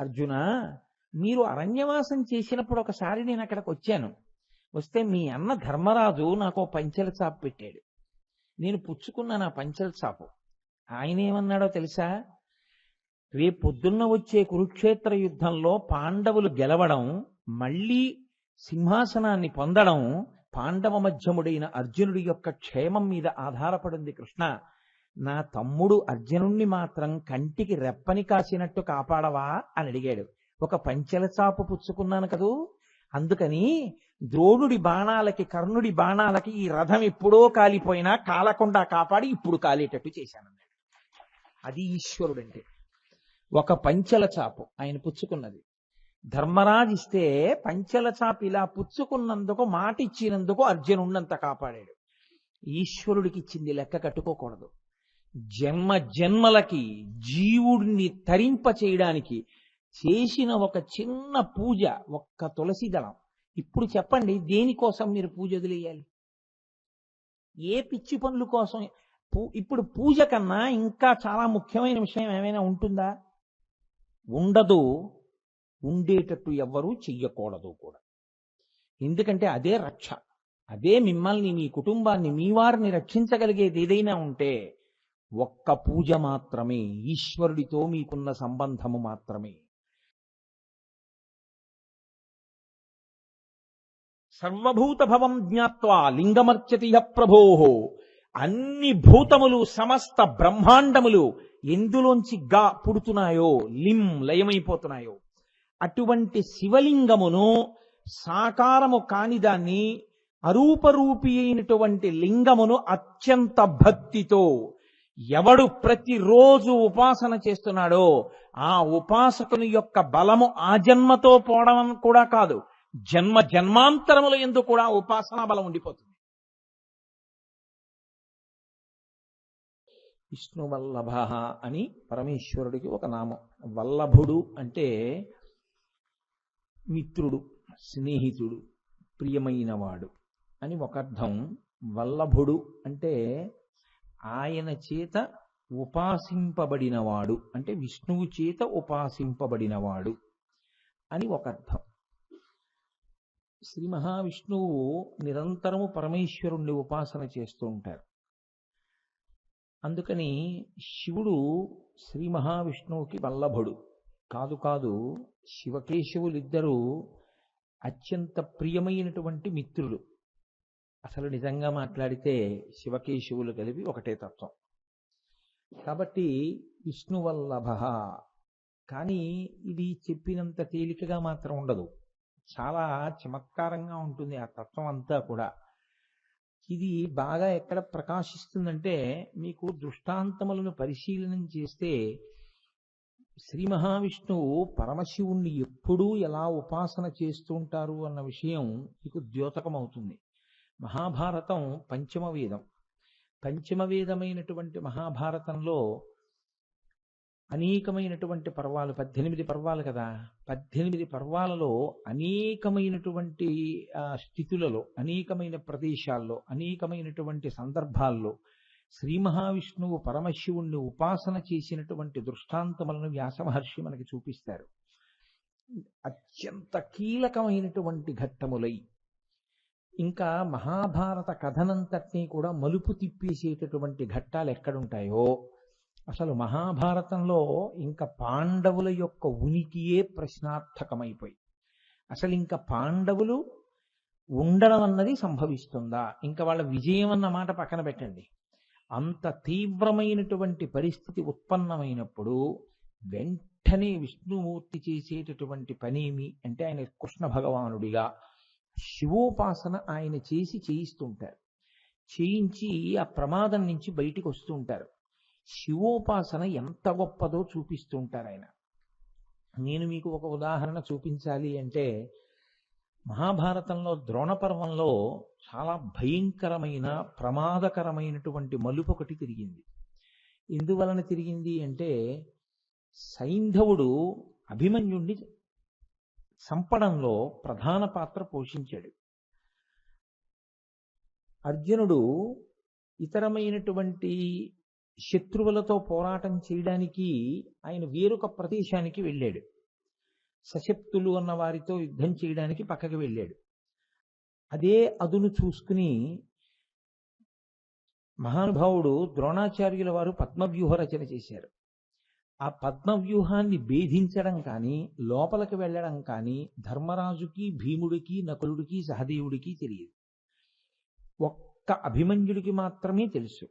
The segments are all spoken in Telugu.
అర్జున, మీరు అరణ్యవాసం చేసినప్పుడు ఒకసారి నేను అక్కడికి వచ్చాను. వస్తే మీ అన్న ధర్మరాజు నాకు పంచెల చాపు పెట్టాడు. నేను పుచ్చుకున్నాను ఆ పంచెల చాపు. ఆయన ఏమన్నాడో తెలుసా? రేపు పొద్దున్న వచ్చే కురుక్షేత్ర యుద్ధంలో పాండవులు గెలవడం, మళ్ళీ సింహాసనాన్ని పొందడం పాండవ మధ్యముడైన అర్జునుడి యొక్క క్షేమం మీద ఆధారపడింది కృష్ణ. నా తమ్ముడు అర్జునుణ్ణి మాత్రం కంటికి రెప్పని కాసినట్టు కాపాడవా అని అడిగాడు. ఒక పంచెల చాపు పుచ్చుకున్నాను కదూ, అందుకని ద్రోణుడి బాణాలకి కర్ణుడి బాణాలకి ఈ రథం ఎప్పుడో కాలిపోయినా కాలకుండా కాపాడి ఇప్పుడు కాలేటట్టు చేశానన్నాడు. అది ఈశ్వరుడంటే. ఒక పంచెల చాపు ఆయన పుచ్చుకున్నది. ధర్మరాజు ఇస్తే పంచెల చాపు ఇలా పుచ్చుకున్నందుకు, మాట ఇచ్చినందుకు అర్జునుడినంత కాపాడాడు. ఈశ్వరుడికి ఇచ్చింది లెక్క కట్టుకోకూడదు. జన్మ జన్మలకి జీవుడిని తరింప చేయడానికి చేసిన ఒక చిన్న పూజ, ఒక్క తులసి దళం. ఇప్పుడు చెప్పండి, దేనికోసం మీరు పూజ వదిలేయాలి? ఏ పిచ్చి పనుల కోసం? ఇప్పుడు పూజ కన్నా ఇంకా చాలా ముఖ్యమైన విషయం ఏమైనా ఉంటుందా? ఉండదు. ఉండేటట్టు ఎవ్వరూ చెయ్యకూడదు కూడా. ఎందుకంటే అదే రక్ష. అదే మిమ్మల్ని, మీ కుటుంబాన్ని, మీ వారిని రక్షించగలిగేది ఏదైనా ఉంటే ఒక్క పూజ మాత్రమే. ఈశ్వరుడితో మీకున్న సంబంధము మాత్రమే. సర్వభూత భవం జ్ఞాత్వా లింగమర్చతి యః ప్రభోః. అన్ని భూతములు, సమస్త బ్రహ్మాండములు ఎందులోంచి గా పుడుతున్నాయో, లయమైపోతున్నాయో, అటువంటి శివలింగమును, సాకారము కాని దాన్ని, అరూపరూపి అయినటువంటి లింగమును అత్యంత భక్తితో ఎవడు ప్రతిరోజు ఉపాసన చేస్తున్నాడో ఆ ఉపాసకుని యొక్క బలము ఆ జన్మతో పోవడం కూడా కాదు, జన్మ జన్మాంతరముల యందు కూడా ఉపాసనా బలం ఉండిపోతుంది. విష్ణు వల్లభ అని పరమేశ్వరుడికి ఒక నామం. వల్లభుడు అంటే మిత్రుడు, స్నేహితుడు, ప్రియమైనవాడు అని ఒక అర్థం. వల్లభుడు అంటే ఆయన చేత ఉపాసింపబడినవాడు, అంటే విష్ణువు చేత ఉపాసింపబడినవాడు అని ఒక అర్థం. శ్రీ మహావిష్ణువు నిరంతరము పరమేశ్వరుణ్ణి ఉపాసన చేస్తూ ఉంటారు. అందుకని శివుడు శ్రీ మహావిష్ణువుకి వల్లభుడు కాదు. కాదు, శివకేశవులిద్దరూ అత్యంత ప్రియమైనటువంటి మిత్రులు. అసలు నిజంగా మాట్లాడితే శివకేశవులు కలిపి ఒకటే తత్వం. కాబట్టి విష్ణువల్లభ. కానీ ఇది చెప్పినంత తేలికగా మాత్రం ఉండదు. చాలా చమత్కారంగా ఉంటుంది ఆ తత్వం అంతా కూడా. ఇది బాగా ఎక్కడ ప్రకాశిస్తుందంటే, మీకు దృష్టాంతములను పరిశీలనం చేస్తే శ్రీ మహావిష్ణువు పరమశివుణ్ణి ఎప్పుడూ ఎలా ఉపాసన చేస్తూ ఉంటారు అన్న విషయం మీకు ద్యోతకమవుతుంది. మహాభారతం పంచమ వేదం. పంచమ వేదమైనటువంటి మహాభారతంలో అనేకమైనటువంటి పర్వాలు, 18 పర్వాలు కదా. 18 పర్వాలలో అనేకమైనటువంటి స్థితులలో, అనేకమైన ప్రదేశాల్లో, అనేకమైనటువంటి సందర్భాల్లో శ్రీ మహావిష్ణువు పరమశివుణ్ణి ఉపాసన చేసినటువంటి దృష్టాంతములను వ్యాస మహర్షి మనకి చూపిస్తారు. అత్యంత కీలకమైనటువంటి ఘట్టములై ఇంకా మహాభారత కథనంతటినీ కూడా మలుపు తిప్పేసేటటువంటి ఘట్టాలు ఎక్కడుంటాయో, అసలు మహాభారతంలో ఇంకా పాండవుల యొక్క ఉనికియే ప్రశ్నార్థకమైపోయి, అసలు ఇంకా పాండవులు ఉండడం అన్నది సంభవిస్తుందా, ఇంకా వాళ్ళ విజయం అన్న మాట పక్కన పెట్టండి. అంత తీవ్రమైనటువంటి పరిస్థితి ఉత్పన్నమైనప్పుడు వెంటనే విష్ణుమూర్తి చేసేటటువంటి పనేమి అంటే, ఆయన కృష్ణ భగవానుడిగా శివోపాసన ఆయన చేయిస్తుంటారు. చేయించి ఆ ప్రమాదం నుంచి బయటికి వస్తూ ఉంటారు. శివోపాసన ఎంత గొప్పదో చూపిస్తూ ఉంటారు ఆయన. నేను మీకు ఒక ఉదాహరణ చూపించాలి అంటే, మహాభారతంలో ద్రోణ పర్వంలో చాలా భయంకరమైన ప్రమాదకరమైనటువంటి మలుపు ఒకటి తిరిగింది. ఎందువలన తిరిగింది అంటే, సైంధవుడు అభిమన్యుణ్ణి చంపడంలో ప్రధాన పాత్ర పోషించాడు. అర్జునుడు ఇతరమైనటువంటి శత్రువులతో పోరాటం చేయడానికి ఆయన వేరొక ప్రదేశానికి వెళ్ళాడు. సశక్తులు అన్న వారితో యుద్ధం చేయడానికి పక్కకి వెళ్ళాడు. అదే అదును చూసుకుని మహానుభావుడు ద్రోణాచార్యుల వారు పద్మవ్యూహ రచన చేశారు. ఆ పద్మవ్యూహాన్ని భేదించడం కానీ లోపలికి వెళ్ళడం కానీ ధర్మరాజుకి, భీముడికి, నకులుడికి, సహదేవుడికి తెలియదు. ఒక్క అభిమన్యుడికి మాత్రమే తెలుసు.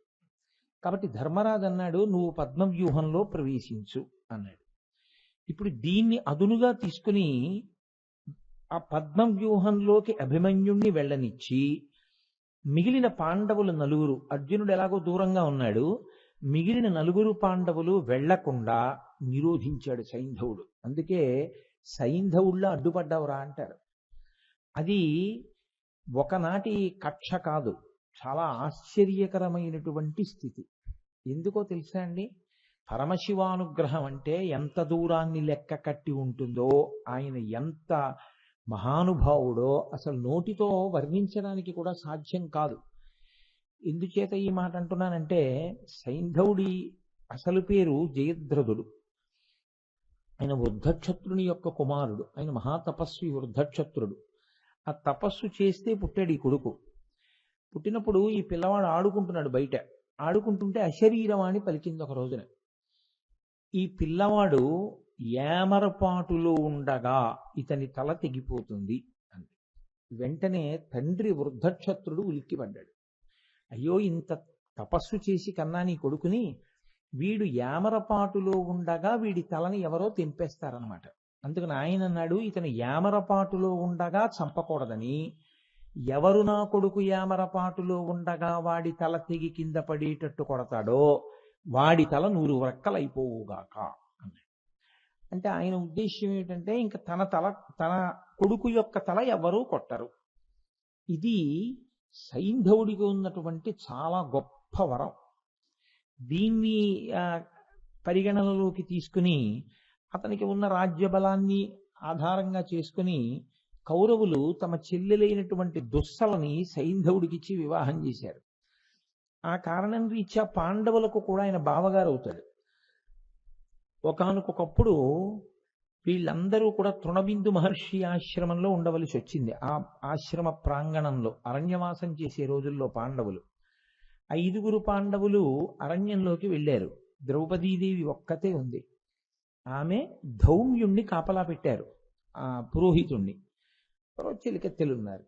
కాబట్టి ధర్మరాజు అన్నాడు, నువ్వు పద్మవ్యూహంలో ప్రవేశించు అన్నాడు. ఇప్పుడు దీన్ని అదునుగా తీసుకుని ఆ పద్మవ్యూహంలోకి అభిమన్యుణ్ణి వెళ్ళనిచ్చి మిగిలిన పాండవులు నలుగురు, అర్జునుడు ఎలాగో దూరంగా ఉన్నాడు, మిగిలిన నలుగురు పాండవులు వెళ్లకుండా నిరోధించాడు సైంధవుడు. అందుకే సైంధవుళ్ళ అడ్డుపడ్డావురా అంటారు. అది ఒకనాటి కక్ష కాదు, చాలా ఆశ్చర్యకరమైనటువంటి స్థితి. ఎందుకో తెలుసా అండి? పరమశివానుగ్రహం అంటే ఎంత దూరాన్ని లెక్క కట్టి ఉంటుందో, ఆయన ఎంత మహానుభావుడో అసలు నోటితో వర్ణించడానికి కూడా సాధ్యం కాదు. ఎందుచేత ఈ మాట అంటున్నానంటే, సైంధవుడి అసలు పేరు జయద్రథుడు. ఆయన వృద్ధక్షత్రుని యొక్క కుమారుడు. ఆయన మహాతపస్వి వృద్ధక్షత్రుడు. ఆ తపస్సు చేస్తే పుట్టాడు ఈ కొడుకు. పుట్టినప్పుడు ఈ పిల్లవాడు ఆడుకుంటున్నాడు బయట. ఆడుకుంటుంటే అశరీరవాణి పలికింది ఒక రోజున. ఈ పిల్లవాడు ఏమరపాటులో ఉండగా ఇతని తల తెగిపోతుంది అని. వెంటనే తండ్రి వృద్ధక్షత్రుడు ఉలిక్కిపడ్డాడు. అయ్యో, ఇంత తపస్సు చేసి కన్నా నీ కొడుకుని, వీడు యామరపాటులో ఉండగా వీడి తలని ఎవరో తెంపేస్తారనమాట. అందుకని ఆయన అన్నాడు, ఇతను యామరపాటులో ఉండగా చంపకూడదని, ఎవరు నా కొడుకు యామరపాటులో ఉండగా వాడి తల తెగి కింద పడేటట్టు కొడతాడో వాడి తల 100 రెక్కలైపోవుగాక అన్నాడు. అంటే ఆయన ఉద్దేశ్యం ఏమిటంటే, ఇంకా తన కొడుకు యొక్క తల ఎవరూ కొట్టరు. ఇది సైంధవుడికి ఉన్నటువంటి చాలా గొప్ప వరం. దీన్ని పరిగణనలోకి తీసుకుని అతనికి ఉన్న రాజ్య బలాన్ని ఆధారంగా చేసుకుని కౌరవులు తమ చెల్లెలైనటువంటి దుస్సలని సైంధవుడికిచ్చి వివాహం చేశారు. ఆ కారణం రీత్యా పాండవులకు కూడా ఆయన బావగారు అవుతాడు. ఒకానొకప్పుడు వీళ్ళందరూ కూడా తృణబిందు మహర్షి ఆశ్రమంలో ఉండవలసి వచ్చింది. ఆ ఆశ్రమ ప్రాంగణంలో అరణ్యవాసం చేసే రోజుల్లో పాండవులు 5 పాండవులు అరణ్యంలోకి వెళ్ళారు. ద్రౌపదీదేవి ఒక్కతే ఉంది. ఆమె ధౌమ్యుణ్ణి కాపలా పెట్టారు, ఆ పురోహితుణ్ణి. చెలికెత్తెలున్నారు.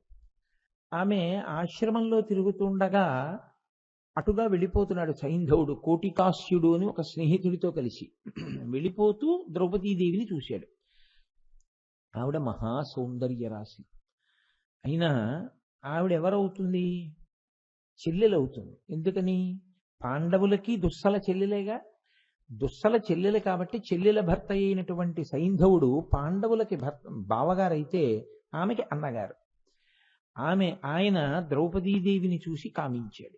ఆమె ఆశ్రమంలో తిరుగుతుండగా అటుగా వెళ్ళిపోతున్నాడు సైంధవుడు. కోటికాస్యుడు అని ఒక స్నేహితుడితో కలిసి వెళ్ళిపోతూ ద్రౌపదీదేవిని చూశాడు. ఆవిడ మహా సౌందర్య రాశి అయినా ఆవిడెవరవుతుంది? చెల్లెలవుతుంది. ఎందుకని? పాండవులకి దుస్సల చెల్లెలేగా. దుస్సల చెల్లెలు కాబట్టి చెల్లెల భర్త అయినటువంటి సైంధవుడు పాండవులకి బావగారైతే ఆమెకి అన్నగారు. ఆయన ద్రౌపదీదేవిని చూసి కామించాడు.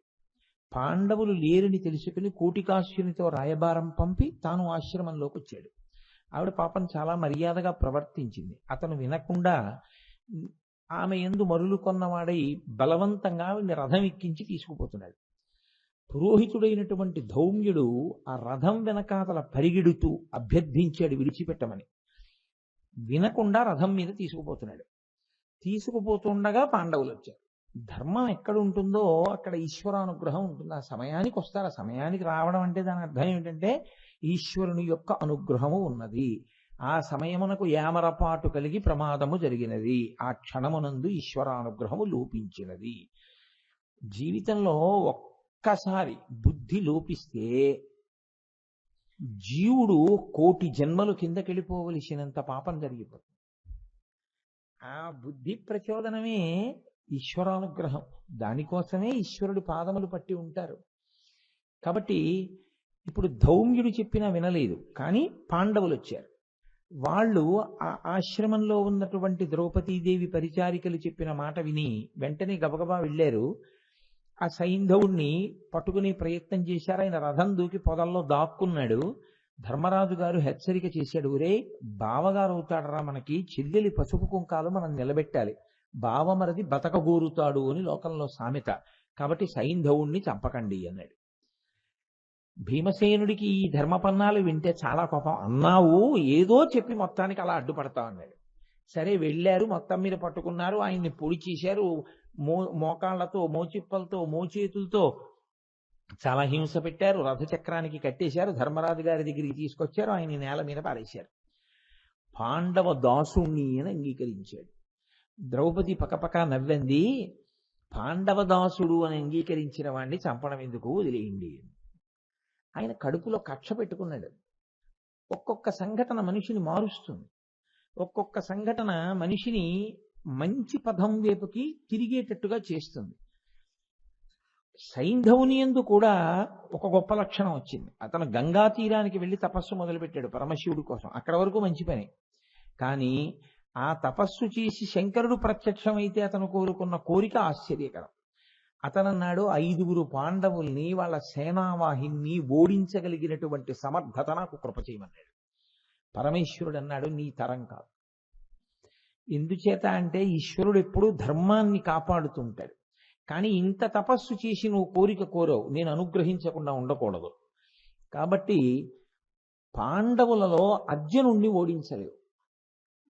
పాండవులు లేరని తెలుసుకుని కోటికాస్యునితో రాయబారం పంపి తాను ఆశ్రమంలోకి వచ్చాడు. ఆవిడ పాపం చాలా మర్యాదగా ప్రవర్తించింది. అతను వినకుండా ఆమె యందు మరులు కొన్నవాడై బలవంతంగా ఆవిడ్ని రథం ఎక్కించి తీసుకుపోతున్నాడు. పురోహితుడైనటువంటి ధౌమ్యుడు ఆ రథం వెనకాతల పరిగెడుతూ అభ్యర్థించాడు విడిచిపెట్టమని. వినకుండా రథం మీద తీసుకుపోతున్నాడు. తీసుకుపోతుండగా పాండవులు వచ్చారు. ధర్మం ఎక్కడ ఉంటుందో అక్కడ ఈశ్వరానుగ్రహం ఉంటుంది. ఆ సమయానికి వస్తారు. ఆ సమయానికి రావడం అంటే దాని అర్థం ఏమిటంటే ఈశ్వరుని యొక్క అనుగ్రహము ఉన్నది. ఆ సమయమునకు యామరపాటు కలిగి ప్రమాదము జరిగినది. ఆ క్షణమునందు ఈశ్వరానుగ్రహము లోపించినది. జీవితంలో ఒక్కసారి బుద్ధి లోపిస్తే జీవుడు 1,000,000 జన్మలు కిందకెళ్ళిపోవలసినంత పాపం జరిగిపోతుంది. ఆ బుద్ధి ప్రచోదనమే ఈశ్వరానుగ్రహం. దానికోసమే ఈశ్వరుడి పాదములు పట్టి ఉంటారు. కాబట్టి ఇప్పుడు ధౌమ్యుడు చెప్పినా వినలేదు, కానీ పాండవులు వచ్చారు. వాళ్ళు ఆ ఆశ్రమంలో ఉన్నటువంటి ద్రౌపదీదేవి పరిచారికలు చెప్పిన మాట విని వెంటనే గబగబా వెళ్ళారు. ఆ సైంధవుణ్ణి పట్టుకునే ప్రయత్నం చేశారు. ఆయన రథం దూకి పొదల్లో దాక్కున్నాడు. ధర్మరాజు గారు హెచ్చరిక చేశాడు, ఒరే బావగారు అవుతాడరా మనకి, చెల్లెలి పసుపు కుంకాలు మనం నిలబెట్టాలి, బావమరది బతకగోరుతాడు అని లోకంలో సామెత, కాబట్టి సైంధవుణ్ణి చంపకండి అన్నాడు. భీమసేనుడికి ఈ ధర్మపన్నాలు వింటే చాలా కోపం. అన్నావు ఏదో చెప్పి మొత్తానికి అలా అడ్డుపడతా అన్నాడు. సరే వెళ్ళారు, మొత్తం మీద పట్టుకున్నారు, ఆయన్ని పొడి చేశారు, మోకాళ్లతో, మోచిప్పలతో, మోచేతులతో చాలా హింస పెట్టారు, రథచక్రానికి కట్టేశారు, ధర్మరాజు గారి దగ్గరికి తీసుకొచ్చారు, ఆయన నేల మీద పారేశారు. పాండవ దాసుణ్ణి అని అంగీకరించాడు. ద్రౌపది పకపక నవ్వంది. పాండవ దాసుడు అని అంగీకరించిన వాడిని చంపడం ఎందుకు, వదిలేయండి. ఆయన కడుపులో కక్ష పెట్టుకున్నాడు. ఒక్కొక్క సంఘటన మనిషిని మారుస్తుంది. ఒక్కొక్క సంఘటన మనిషిని మంచి పదం వైపుకి తిరిగేటట్టుగా చేస్తుంది. సైంధవుని యందు కూడా ఒక గొప్ప లక్షణం వచ్చింది. అతను గంగా తీరానికి వెళ్ళి తపస్సు మొదలుపెట్టాడు పరమశివుడి కోసం. అక్కడ వరకు మంచి పని. కానీ ఆ తపస్సు చేసి శంకరుడు ప్రత్యక్షమైతే అతను కోరుకున్న కోరిక ఆశ్చర్యకరం. అతనన్నాడు, 5 పాండవుల్ని, వాళ్ళ సేనావాహిని ఓడించగలిగినటువంటి సమర్థత నాకు కృప చేయమన్నాడు. పరమేశ్వరుడు అన్నాడు, నీ తరం కాదు. ఎందుచేత అంటే ఈశ్వరుడు ఎప్పుడూ ధర్మాన్ని కాపాడుతుంటాడు. కానీ ఇంత తపస్సు చేసి నువ్వు కోరిక కోరావు, నేను అనుగ్రహించకుండా ఉండకూడదు. కాబట్టి పాండవులలో అర్జునుణ్ణి ఓడించలేవు.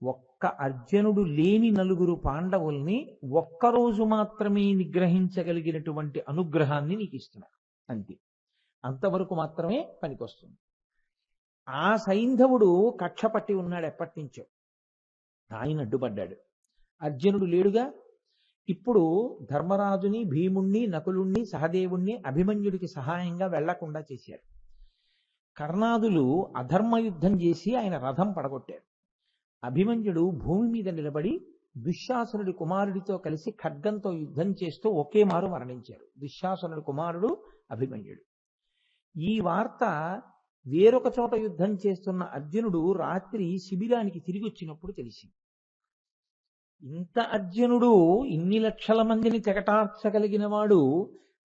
ఒక్క అర్జునుడు లేని 4 పాండవుల్ని ఒక్కరోజు మాత్రమే నిగ్రహించగలిగినటువంటి అనుగ్రహాన్ని నీకు ఇస్తున్నాడు. అంతే, అంతవరకు మాత్రమే పనికొస్తుంది. ఆ సైంధవుడు కక్ష పట్టి ఉన్నాడు ఎప్పటి నుంచో. ఆయన అడ్డుపడ్డాడు. అర్జునుడు లేడుగా. ఇప్పుడు ధర్మరాజుని, భీముణ్ణి, నకులుణ్ణి, సహదేవుణ్ణి అభిమన్యుడికి సహాయంగా వెళ్లకుండా చేశారు. కర్ణాదులు అధర్మ యుద్ధం చేసి ఆయన రథం పడగొట్టారు. అభిమన్యుడు భూమి మీద నిలబడి దుశ్శాసనుడి కుమారుడితో కలిసి ఖడ్గంతో యుద్ధం చేస్తూ ఒకే మారు మరణించారు. దుశ్శాసనుడి కుమారుడు అభిమన్యుడు. ఈ వార్త వేరొక చోట యుద్ధం చేస్తున్న అర్జునుడు రాత్రి శిబిరానికి తిరిగి వచ్చినప్పుడు తెలిసింది. ఇంత అర్జునుడు, ఇన్ని లక్షల మందిని తెగటార్చగలిగిన వాడు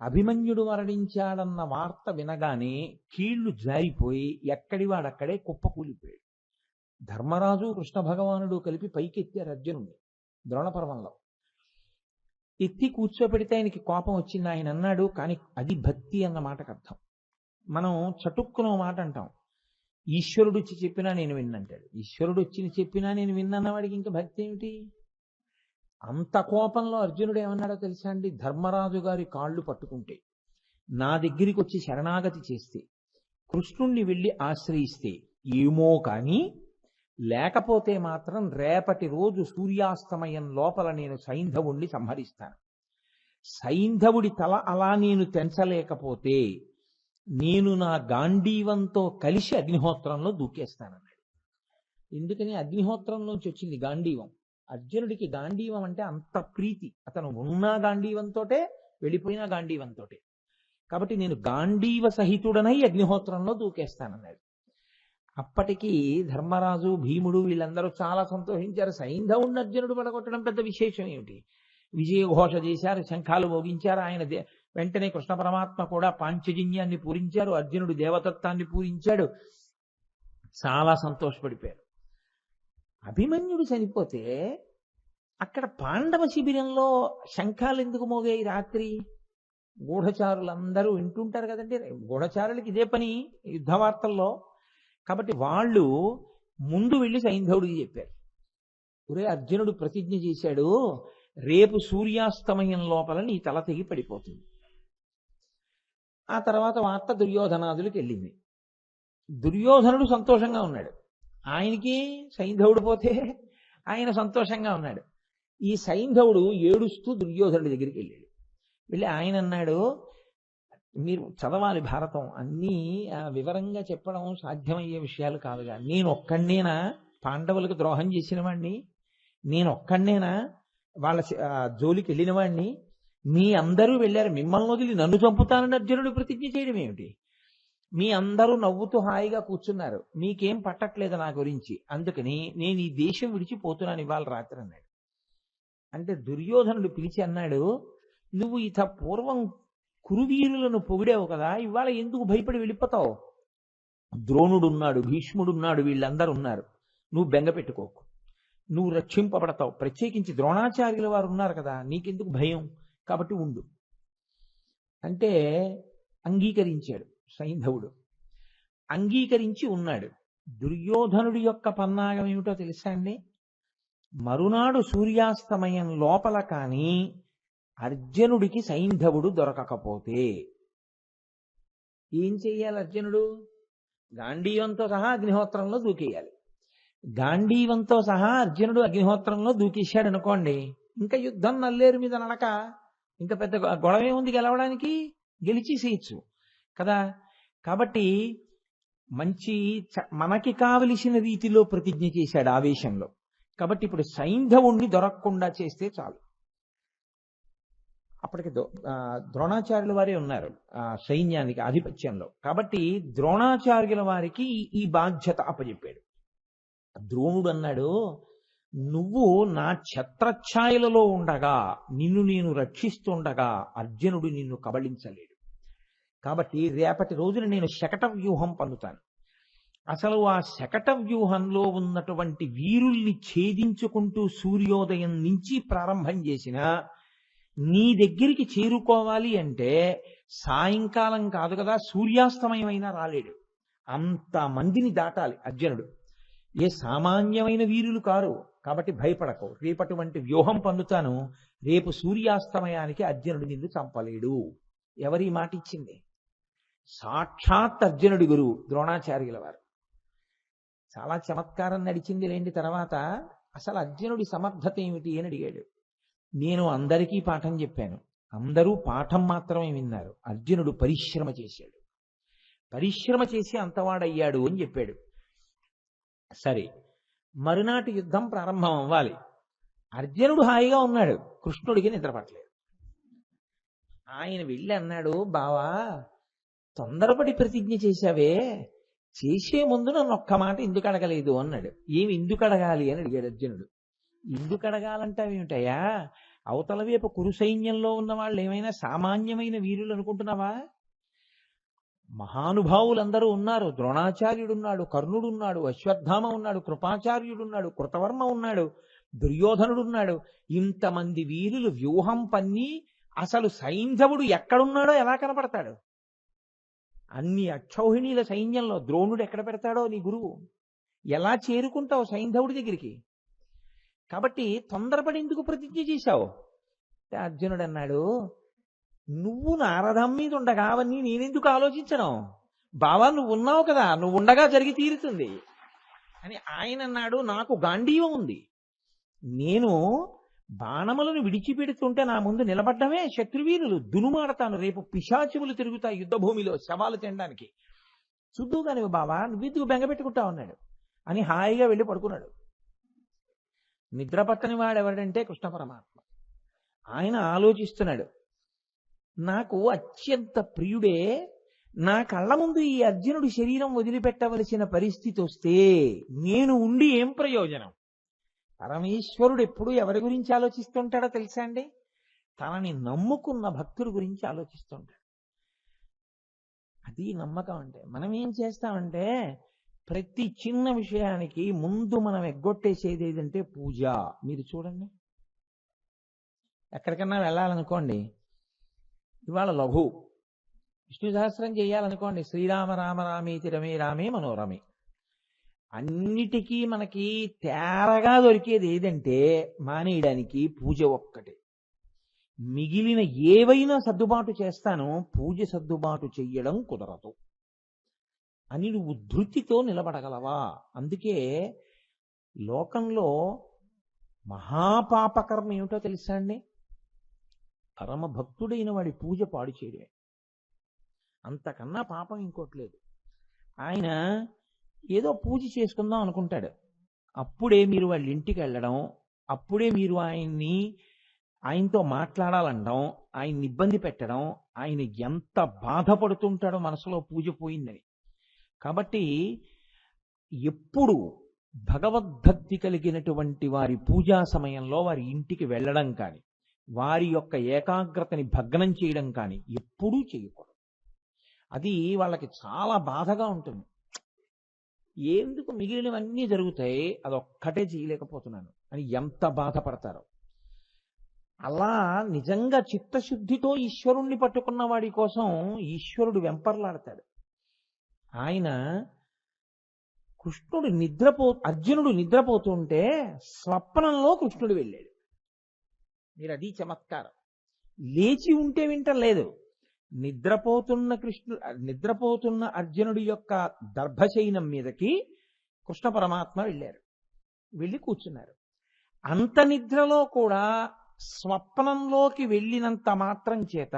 అభిమన్యుడు మరణించాడన్న వార్త వినగానే కీళ్లు జారిపోయి ఎక్కడి వాడక్కడే కుప్పకూలిపోయాడు. ధర్మరాజు, కృష్ణ భగవానుడు కలిపి పైకెత్తారు అర్జునుడిని ద్రోణపర్వంలో. ఎత్తి కూర్చోబెడితే ఆయనకి కోపం వచ్చింది. ఆయన అన్నాడు, కానీ అది భక్తి అన్న మాటకు అర్థం. మనం చటుక్కున మాట అంటాం, ఈశ్వరుడు వచ్చి చెప్పినా నేను విన్నంటాడు. ఈశ్వరుడు వచ్చి చెప్పినా నేను విన్నన్న వాడికి ఇంకా భక్తి ఏమిటి? అంత కోపంలో అర్జునుడు ఏమన్నాడో తెలుసా అండి? ధర్మరాజు గారి కాళ్ళు పట్టుకుంటే, నా దగ్గరికి వచ్చి శరణాగతి చేస్తే, కృష్ణుణ్ణి వెళ్ళి ఆశ్రయిస్తే ఏమో కానీ, లేకపోతే మాత్రం రేపటి రోజు సూర్యాస్తమయం లోపల నేను సైంధవుణ్ణి సంహరిస్తాను. సైంధవుడి తల అలా నేను తెంచలేకపోతే నేను నా గాంధీవంతో కలిసి అగ్నిహోత్రంలో దూకేస్తానన్నాడు. ఎందుకని? అగ్నిహోత్రంలోంచి వచ్చింది గాంధీవం. అర్జునుడికి గాంధీవం అంటే అంత ప్రీతి. అతను ఉన్నా గాంధీవంతోటే, వెళ్ళిపోయినా గాంధీవంతోటే. కాబట్టి నేను గాంధీవ సహితుడనై అగ్నిహోత్రంలో దూకేస్తానన్నాడు. అప్పటికి ధర్మరాజు, భీముడు వీళ్ళందరూ చాలా సంతోషించారు. సైంధవుణ్ణి అర్జునుడు పడగొట్టడం పెద్ద విశేషం ఏమిటి? విజయఘోష చేశారు, శంఖాలు మోగించారు. ఆయన వెంటనే కృష్ణ పరమాత్మ కూడా పాంచజన్యాన్ని పూరించారు, అర్జునుడు దేవతత్వాన్ని పూరించాడు. చాలా సంతోషపడిపోయారు. అభిమన్యుడు చనిపోతే అక్కడ పాండవ శిబిరంలో శంఖాలు ఎందుకు మోగాయి రాత్రి? గూఢచారులందరూ వింటుంటారు కదండి, గూఢచారులకి ఇదే పని యుద్ధ వార్తల్లో. కాబట్టి వాళ్ళు ముందు వెళ్ళి సైంధవుడికి చెప్పారు, ఒరే అర్జునుడు ప్రతిజ్ఞ చేశాడు, రేపు సూర్యాస్తమయం లోపల నీ తల తెగి పడిపోతుంది. ఆ తర్వాత వార్త దుర్యోధనాదులకు వెళ్ళింది. దుర్యోధనుడు సంతోషంగా ఉన్నాడు. ఆయనకి సైంధవుడు పోతే ఆయన సంతోషంగా ఉన్నాడు. ఈ సైంధవుడు ఏడుస్తూ దుర్యోధనుడి దగ్గరికి వెళ్ళాడు. వెళ్ళి ఆయన అన్నాడు, మీరు చదవాలి భారతం, అన్నీ వివరంగా చెప్పడం సాధ్యమయ్యే విషయాలు కాదుగా. నేను ఒక్కడినేనా పాండవులకు ద్రోహం చేసిన వాడిని? నేను ఒక్కడినేనా వాళ్ళ జోలికి వెళ్ళిన వాడిని? మీ అందరూ వెళ్ళారు, మిమ్మల్ని వదిలి నన్ను చంపుతానని అర్జునుడు ప్రతిజ్ఞ చేయడం ఏమిటి? మీ అందరూ నవ్వుతూ హాయిగా కూర్చున్నారు, మీకేం పట్టట్లేదు నా గురించి, అందుకని నేను ఈ దేశం విడిచిపోతున్నాను ఇవాళ రాత్రి అన్నాడు. అంటే దుర్యోధనుడు పిలిచి అన్నాడు, నువ్వు ఇత పూర్వం కురువీరులను పొగిడావు కదా, ఇవాళ ఎందుకు భయపడి వెళ్ళిపోతావు? ద్రోణుడున్నాడు, భీష్ముడున్నాడు, వీళ్ళందరూ ఉన్నారు, నువ్వు బెంగ పెట్టుకోకు, నువ్వు రక్షింపబడతావు. ప్రత్యేకించి ద్రోణాచార్యుల వారు ఉన్నారు కదా, నీకెందుకు భయం, కాబట్టి ఉండు అంటే అంగీకరించాడు. సైంధవుడు అంగీకరించి ఉన్నాడు. దుర్యోధనుడి యొక్క పన్నాగం ఏమిటో తెలుసా అండి? మరునాడు సూర్యాస్తమయం లోపల కానీ అర్జునుడికి సైంధవుడు దొరకకపోతే ఏం చెయ్యాలి? అర్జునుడు గాంధీవంతో సహా అగ్నిహోత్రంలో దూకేయాలి. గాంధీవంతో సహా అర్జునుడు అగ్నిహోత్రంలో దూకేశాడు అనుకోండి, ఇంకా యుద్ధం నల్లేరు మీద నడక, ఇంకా పెద్ద గొడవే ఉంది గెలవడానికి, గెలిచేసేయచ్చు కదా. కాబట్టి మంచి మనకి కావలసిన రీతిలో ప్రతిజ్ఞ చేశాడు ఆవేశంలో. కాబట్టి ఇప్పుడు సైంధవుణ్ణి దొరకకుండా చేస్తే చాలు. అప్పటికి ద్రోణాచార్యుల వారే ఉన్నారు సైన్యానికి ఆధిపత్యంలో. కాబట్టి ద్రోణాచార్యుల వారికి ఈ బాధ్యత అప్పచెప్పాడు. ద్రోణుడు అన్నాడు, నువ్వు నా ఛత్రఛాయలలో ఉండగా, నిన్ను నేను రక్షిస్తుండగా అర్జునుడు నిన్ను కబళించలేడు. కాబట్టి రేపటి రోజున నేను శకట వ్యూహం పన్నుతాను. అసలు ఆ శకట వ్యూహంలో ఉన్నటువంటి వీరుల్ని ఛేదించుకుంటూ సూర్యోదయం నుంచి ప్రారంభం చేసిన నీ దగ్గరికి చేరుకోవాలి అంటే సాయంకాలం కాదు కదా, సూర్యాస్తమయమైనా రాలేడు. అంతమందిని దాటాలి అర్జునుడు. ఏ సామాన్యమైన వీరులు కారు. కాబట్టి భయపడకు, రేపటువంటి వ్యూహం పన్నుతాను. రేపు సూర్యాస్తమయానికి అర్జునుడు నిన్ను చంపలేడు. ఎవరి మాట ఇచ్చింది? సాక్షాత్ అర్జునుడి గురువు ద్రోణాచార్యుల వారు. చాలా చమత్కారం నడిచింది లేండి. తర్వాత అసలు అర్జునుడి సమర్థత ఏమిటి అని అడిగాడు. నేను అందరికీ పాఠం చెప్పాను, అందరూ పాఠం మాత్రమే విన్నారు. అర్జునుడు పరిశ్రమ చేశాడు, పరిశ్రమ చేసి అంతవాడయ్యాడు అని చెప్పాడు. సరే, మరునాటి యుద్ధం ప్రారంభం అవ్వాలి. అర్జునుడు హాయిగా ఉన్నాడు, కృష్ణుడికి నిద్రపట్టలేదు. ఆయన వెళ్ళి అన్నాడు, బావా తొందరపడి ప్రతిజ్ఞ చేశావే, చేసే ముందు నన్ను ఒక్క మాట ఎందుకు అడగలేదు అన్నాడు. ఏమి ఎందుకు అడగాలి అని అడిగాడు అర్జునుడు. ఎందుకు అడగాలంటావేమిటయా? అవతల వైపు కురు సైన్యంలో ఉన్న వాళ్ళు ఏమైనా సామాన్యమైన వీరులు అనుకుంటున్నావా? మహానుభావులందరూ ఉన్నారు. ద్రోణాచార్యుడున్నాడు, కర్ణుడున్నాడు, అశ్వత్థామ ఉన్నాడు, కృపాచార్యుడున్నాడు, కృతవర్మ ఉన్నాడు, దుర్యోధనుడున్నాడు. ఇంతమంది వీరులు వ్యూహం పన్ని అసలు సైంధవుడు ఎక్కడున్నాడో ఎలా కనపడతాడు? అన్ని అక్షౌహిణీల సైన్యంలో ద్రోణుడు ఎక్కడ పెడతాడో నీ గురువు? ఎలా చేరుకుంటావు సైంధవుడి దగ్గరికి? కాబట్టి తొందరపడి ఎందుకు ప్రతిజ్ఞ చేశావు? అర్జునుడు అన్నాడు, నువ్వు నా రథం మీద ఉండగా అవన్నీ నేనెందుకు ఆలోచించను? బావా నువ్వు ఉన్నావు కదా, నువ్వు ఉండగా జరిగి తీరుతుంది అని ఆయన అన్నాడు. నాకు గాంధీవం ఉంది, నేను బాణములను విడిచిపెడుతుంటే నా ముందు నిలబడ్డమే శత్రువీరులు దునుమాడతాను. రేపు పిశాచములు తిరుగుతాయి యుద్ధ భూమిలో శవాలు తినడానికి. చూద్దు కాని బావా నువ్వెందుకు బెంగపెట్టుకుంటావు అన్నాడు. అని హాయిగా వెళ్ళి పడుకున్నాడు. నిద్రపట్టని వాడు ఎవడంటే కృష్ణ పరమాత్మ. ఆయన ఆలోచిస్తున్నాడు, నాకు అత్యంత ప్రియుడే నా కళ్ళ ముందు ఈ అర్జునుడి శరీరం వదిలిపెట్టవలసిన పరిస్థితి వస్తే నేను ఉండి ఏం ప్రయోజనం? పరమేశ్వరుడు ఎప్పుడు ఎవరి గురించి ఆలోచిస్తుంటాడో తెలుసా అండి? తనని నమ్ముకున్న భక్తుడి గురించి ఆలోచిస్తుంటాడు. అది నమ్మకం అంటే. మనం ఏం చేస్తామంటే ప్రతి చిన్న విషయానికి ముందు మనం ఎగ్గొట్టేసేది ఏదంటే పూజ. మీరు చూడండి, ఎక్కడికన్నా వెళ్ళాలనుకోండి, ఇవాళ లఘు విష్ణు సహస్రం చేయాలనుకోండి, శ్రీరామ రామ రామేతి రమే రామే మనోరమే. అన్నిటికీ మనకి తేరగా దొరికేది ఏదంటే మానేయడానికి పూజ ఒక్కటే. మిగిలిన ఏవైనా సర్దుబాటు చేస్తాను, పూజ సర్దుబాటు చెయ్యడం కుదరదు అని నువ్వు ధృతితో నిలబడగలవా? అందుకే లోకంలో మహాపాపకర్మ ఏమిటో తెలుసా అండి? పరమ భక్తుడైన వాడి పూజ పాడు చేయడమే. అంతకన్నా పాపం ఇంకోట్లేదు. ఆయన ఏదో పూజ చేసుకుందాం అనుకుంటాడు, అప్పుడే మీరు వాళ్ళ ఇంటికి వెళ్ళడం, అప్పుడే మీరు ఆయనతో మాట్లాడాలనడం, ఆయన్ని ఇబ్బంది పెట్టడం, ఆయన ఎంత బాధపడుతుంటాడో మనసులో పూజ పోయిందని. కాబట్టి ఎప్పుడు భగవద్భక్తి కలిగినటువంటి వారి పూజా సమయంలో వారి ఇంటికి వెళ్ళడం కానీ, వారి యొక్క ఏకాగ్రతని భగ్నం చేయడం కానీ ఎప్పుడూ చేయకూడదు. అది వాళ్ళకి చాలా బాధగా ఉంటుంది. ఎందుకు మిగిలినవన్నీ జరుగుతాయి, అదొక్కటే చేయలేకపోతున్నాను అని ఎంత బాధపడతారో. అలా నిజంగా చిత్తశుద్ధితో ఈశ్వరుణ్ణి పట్టుకున్న వాడి కోసం ఈశ్వరుడు వెంపర్లాడతాడు. ఆయన అర్జునుడు నిద్రపోతుంటే స్వప్నంలో కృష్ణుడు వెళ్ళాడు. మీరు అది చమత్కారం. లేచి ఉంటే వింటలేదు. నిద్రపోతున్న అర్జునుడి యొక్క దర్భశయనం మీదకి కృష్ణ పరమాత్మ వెళ్ళారు. వెళ్ళి కూర్చున్నారు. అంత నిద్రలో కూడా స్వప్నంలోకి వెళ్ళినంత మాత్రం చేత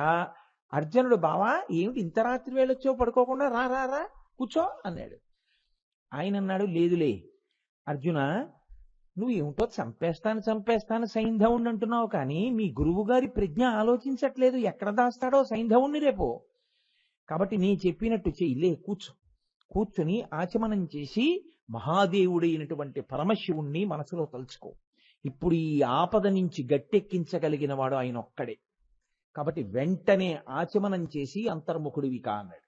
అర్జునుడు, బావా ఏమిటి ఇంత రాత్రి వేళొచ్చో పడుకోకుండా, రా రా రా కూర్చో అన్నాడు. ఆయన అన్నాడు, లేదులే అర్జున, నువ్వు ఏమిటో చంపేస్తాను సైంధవుణ్ణి అంటున్నావు, కానీ మీ గురువు గారి ప్రజ్ఞ ఆలోచించట్లేదు, ఎక్కడ దాస్తాడో సైంధవుణ్ణి రేపు. కాబట్టి నీ చెప్పినట్టు చెయ్యిలే, కూర్చుని ఆచమనం చేసి మహాదేవుడైనటువంటి పరమశివుణ్ణి మనసులో తలుచుకో. ఇప్పుడు ఈ ఆపద నుంచి గట్టెక్కించగలిగిన వాడు ఆయన ఒక్కడే. కాబట్టి వెంటనే ఆచమనం చేసి అంతర్ముఖుడివి కా అన్నాడు.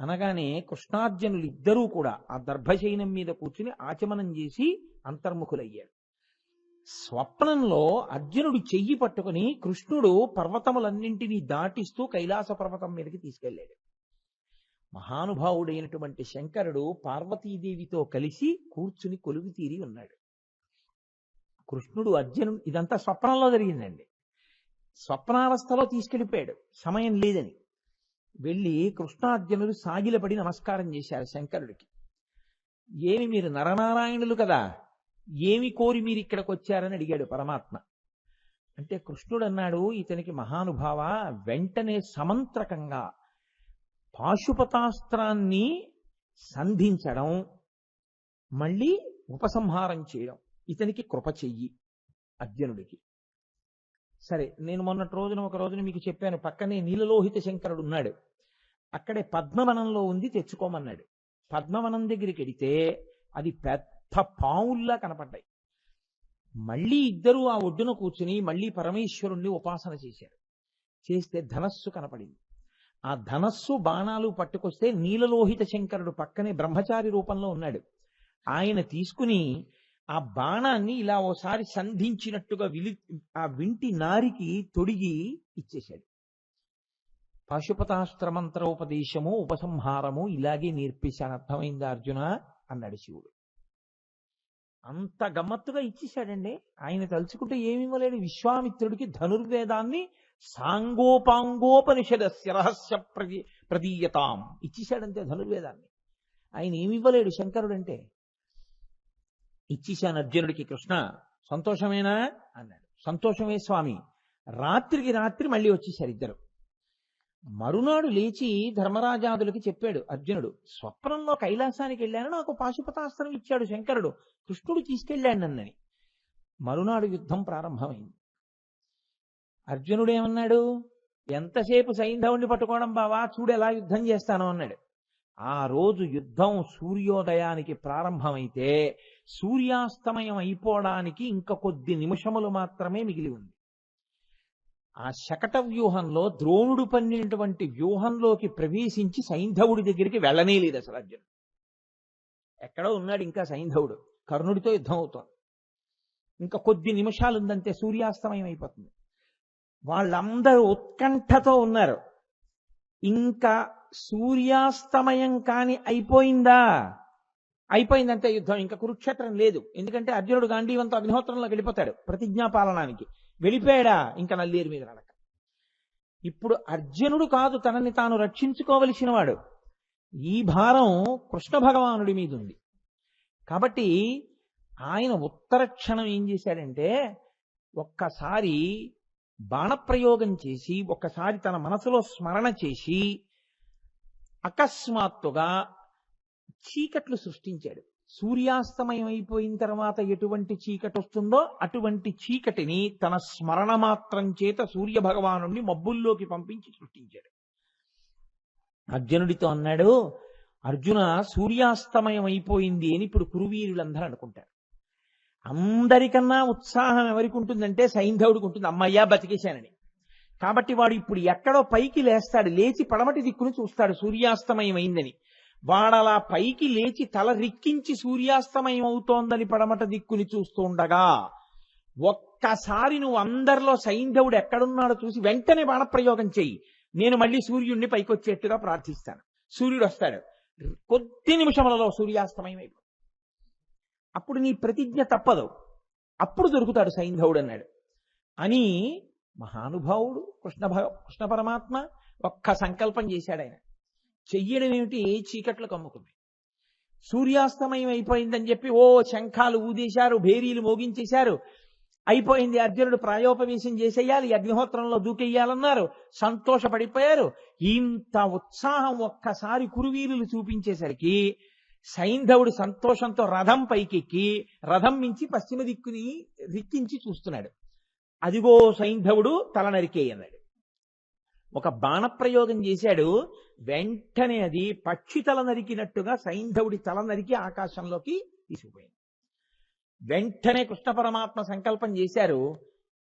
అనగానే కృష్ణార్జునులు ఇద్దరూ కూడా ఆ దర్భశయనం మీద కూర్చుని ఆచమనం చేసి అంతర్ముఖులయ్యారు. స్వప్నంలో అర్జునుడు చెయ్యి పట్టుకుని కృష్ణుడు పర్వతములన్నింటినీ దాటిస్తూ కైలాస పర్వతం మీదకి తీసుకెళ్లాడు. మహానుభావుడైనటువంటి శంకరుడు పార్వతీదేవితో కలిసి కూర్చుని కొలువు తీరి ఉన్నాడు. కృష్ణుడు అర్జునుడు, ఇదంతా స్వప్నంలో జరిగిందండి. స్వప్నావస్థలో తీసుకెళ్ళిపోయాడు, సమయం లేదని. వెళ్ళి కృష్ణార్జునుడు సాగిలపడి నమస్కారం చేశారు శంకరుడికి. ఏమి మీరు నరనారాయణులు కదా, ఏమి కోరి మీరు ఇక్కడికి వచ్చారని అడిగాడు పరమాత్మ. అంటే కృష్ణుడు అన్నాడు, ఇతనికి మహానుభావ, వెంటనే సమంత్రకంగా పాశుపతాస్త్రాన్ని సంధించడం, మళ్ళీ ఉపసంహారం చేయడం, ఇతనికి కృప చెయ్యి అర్జునుడికి. సరే, నేను ఒక రోజున మీకు చెప్పాను, పక్కనే నీలలోహిత శంకరుడు ఉన్నాడు, అక్కడే పద్మవనంలో ఉంది, తెచ్చుకోమన్నాడు. పద్మవనం దగ్గరికి వెడితే అది పెద్ద పావుల్లా కనపడ్డాయి. మళ్ళీ ఇద్దరూ ఆ ఒడ్డున కూర్చుని మళ్ళీ పరమేశ్వరుణ్ణి ఉపాసన చేశారు. చేస్తే ధనస్సు కనపడింది. ఆ ధనస్సు బాణాలు పట్టుకొస్తే నీలలోహిత శంకరుడు పక్కనే బ్రహ్మచారి రూపంలో ఉన్నాడు. ఆయన తీసుకుని ఆ బాణాన్ని ఇలా ఓసారి సంధించినట్టుగా ఆ వింటి నారికి తొడిగి ఇచ్చేశాడు. పాశుపతాస్త్రమంత్రోపదేశము ఉపసంహారము ఇలాగే నేర్పేశాను, అర్థమైందా అర్జున అన్నాడు శివుడు. అంత గమ్మత్తుగా ఇచ్చేశాడండి. ఆయన తలుచుకుంటే ఏమివ్వలేడు. విశ్వామిత్రుడికి ధనుర్వేదాన్ని సాంగోపాంగోపనిషదస్య రహస్య ప్రదీయతాం ఇచ్చేశాడంతే ధనుర్వేదాన్ని. ఆయన ఏమివ్వలేడు శంకరుడంటే. ఇచ్చేశాను అర్జునుడికి. కృష్ణ సంతోషమేనా అన్నాడు. సంతోషమే స్వామి. రాత్రికి రాత్రి మళ్ళీ వచ్చేశారు ఇద్దరు. మరునాడు లేచి ధర్మరాజాదులకి చెప్పాడు అర్జునుడు, స్వప్నంలో కైలాసానికి వెళ్ళాను, నాకు పాశుపతాస్త్రం ఇచ్చాడు శంకరుడు, కృష్ణుడు తీసుకెళ్ళాడు నన్నని. మరునాడు యుద్ధం ప్రారంభమైంది. అర్జునుడేమన్నాడు, ఎంతసేపు సైంధవుణ్ణి పట్టుకోవడం బావా, చూడు ఎలా యుద్ధం చేస్తాను అన్నాడు. ఆ రోజు యుద్ధం సూర్యోదయానికి ప్రారంభమైతే సూర్యాస్తమయం అయిపోవడానికి ఇంకా కొద్ది నిమిషములు మాత్రమే మిగిలి ఉంది. ఆ శకట వ్యూహంలో ద్రోణుడు పన్నినటువంటి వ్యూహంలోకి ప్రవేశించి సైంధవుడి దగ్గరికి వెళ్ళనే లేదు అసలు అర్జునుడు. ఎక్కడో ఉన్నాడు ఇంకా సైంధవుడు, కర్ణుడితో యుద్ధం అవుతోంది. ఇంకా కొద్ది నిమిషాలు ఉందంటే సూర్యాస్తమయం అయిపోతుంది. వాళ్ళందరూ ఉత్కంఠతో ఉన్నారు. ఇంకా సూర్యాస్తమయం కాని అయిపోయిందంటే యుద్ధం, ఇంకా కురుక్షేత్రం లేదు. ఎందుకంటే అర్జునుడు గాంధీవంతో అగ్నిహోత్రంలోకి వెళ్ళిపోతాడు ప్రతిజ్ఞాపాలనానికి. వెళ్ళిపోయాడా ఇంకా నల్లేరు మీద నడక. ఇప్పుడు అర్జునుడు కాదు తనని తాను రక్షించుకోవలసిన వాడు, ఈ భారం కృష్ణ భగవానుడి మీద ఉంది. కాబట్టి ఆయన ఉత్తర క్షణం ఏం చేశాడంటే, ఒక్కసారి బాణప్రయోగం చేసి, ఒక్కసారి తన మనసులో స్మరణ చేసి అకస్మాత్తుగా చీకట్లు సృష్టించాడు. సూర్యాస్తమయం అయిపోయిన తర్వాత ఎటువంటి చీకటి వస్తుందో అటువంటి చీకటిని తన స్మరణ మాత్రం చేత సూర్య భగవానుడిని మబ్బుల్లోకి పంపించి సృష్టించాడు. అర్జునుడితో అన్నాడు, అర్జున సూర్యాస్తమయం అయిపోయింది అని ఇప్పుడు కురువీరులందరూ అనుకుంటారు. అందరికన్నా ఉత్సాహం ఎవరికి ఉంటుందంటే సైంధవుడికి ఉంటుంది, అమ్మయ్యా బతికేశానని. కాబట్టి వాడు ఇప్పుడు ఎక్కడో పైకి లేస్తాడు, లేచి పడమటి దిక్కును చూస్తాడు సూర్యాస్తమయం అయిందని. వాడలా పైకి లేచి తల రిక్కించి సూర్యాస్తమయం అవుతోందని పడమట దిక్కుని చూస్తూ ఉండగా ఒక్కసారి నువ్వు అందరిలో సైంధవుడు ఎక్కడున్నాడో చూసి వెంటనే బాణప్రయోగం చెయ్యి, నేను మళ్ళీ సూర్యుడిని పైకి వచ్చేట్టుగా ప్రార్థిస్తాను. సూర్యుడు వస్తాడు, కొద్ది నిమిషములలో సూర్యాస్తమయం అయిపోయింది. అప్పుడు నీ ప్రతిజ్ఞ తప్పదు, అప్పుడు దొరుకుతాడు సైంధవుడు అన్నాడు. అని మహానుభావుడు కృష్ణ పరమాత్మ ఒక్క సంకల్పం చేశాడు. ఆయన చెయ్యడం ఏమిటి, చీకట్లు కమ్ముకుంది. సూర్యాస్తమయం అయిపోయిందని చెప్పి ఓ శంఖాలు ఊదేశారు, భేరీలు మోగించేశారు. అయిపోయింది, అర్జునుడు ప్రాయోపవేశం చేసేయాలి, అగ్నిహోత్రంలో దూకెయ్యాలన్నారు. సంతోషపడిపోయారు. ఇంత ఉత్సాహం ఒక్కసారి కురువీరులు చూపించేసరికి సైంధవుడు సంతోషంతో రథం పైకెక్కి రథం మించి పశ్చిమ దిక్కుని రిక్కించి చూస్తున్నాడు. అదిగో సైంధవుడు తల నరికేయన్నాడు. ఒక బాణప్రయోగం చేశాడు. వెంటనే అది పక్షి తల నరికినట్టుగా సైంధవుడి తల నరికి ఆకాశంలోకి తీసుకుపోయింది. వెంటనే కృష్ణ పరమాత్మ సంకల్పం చేశారు.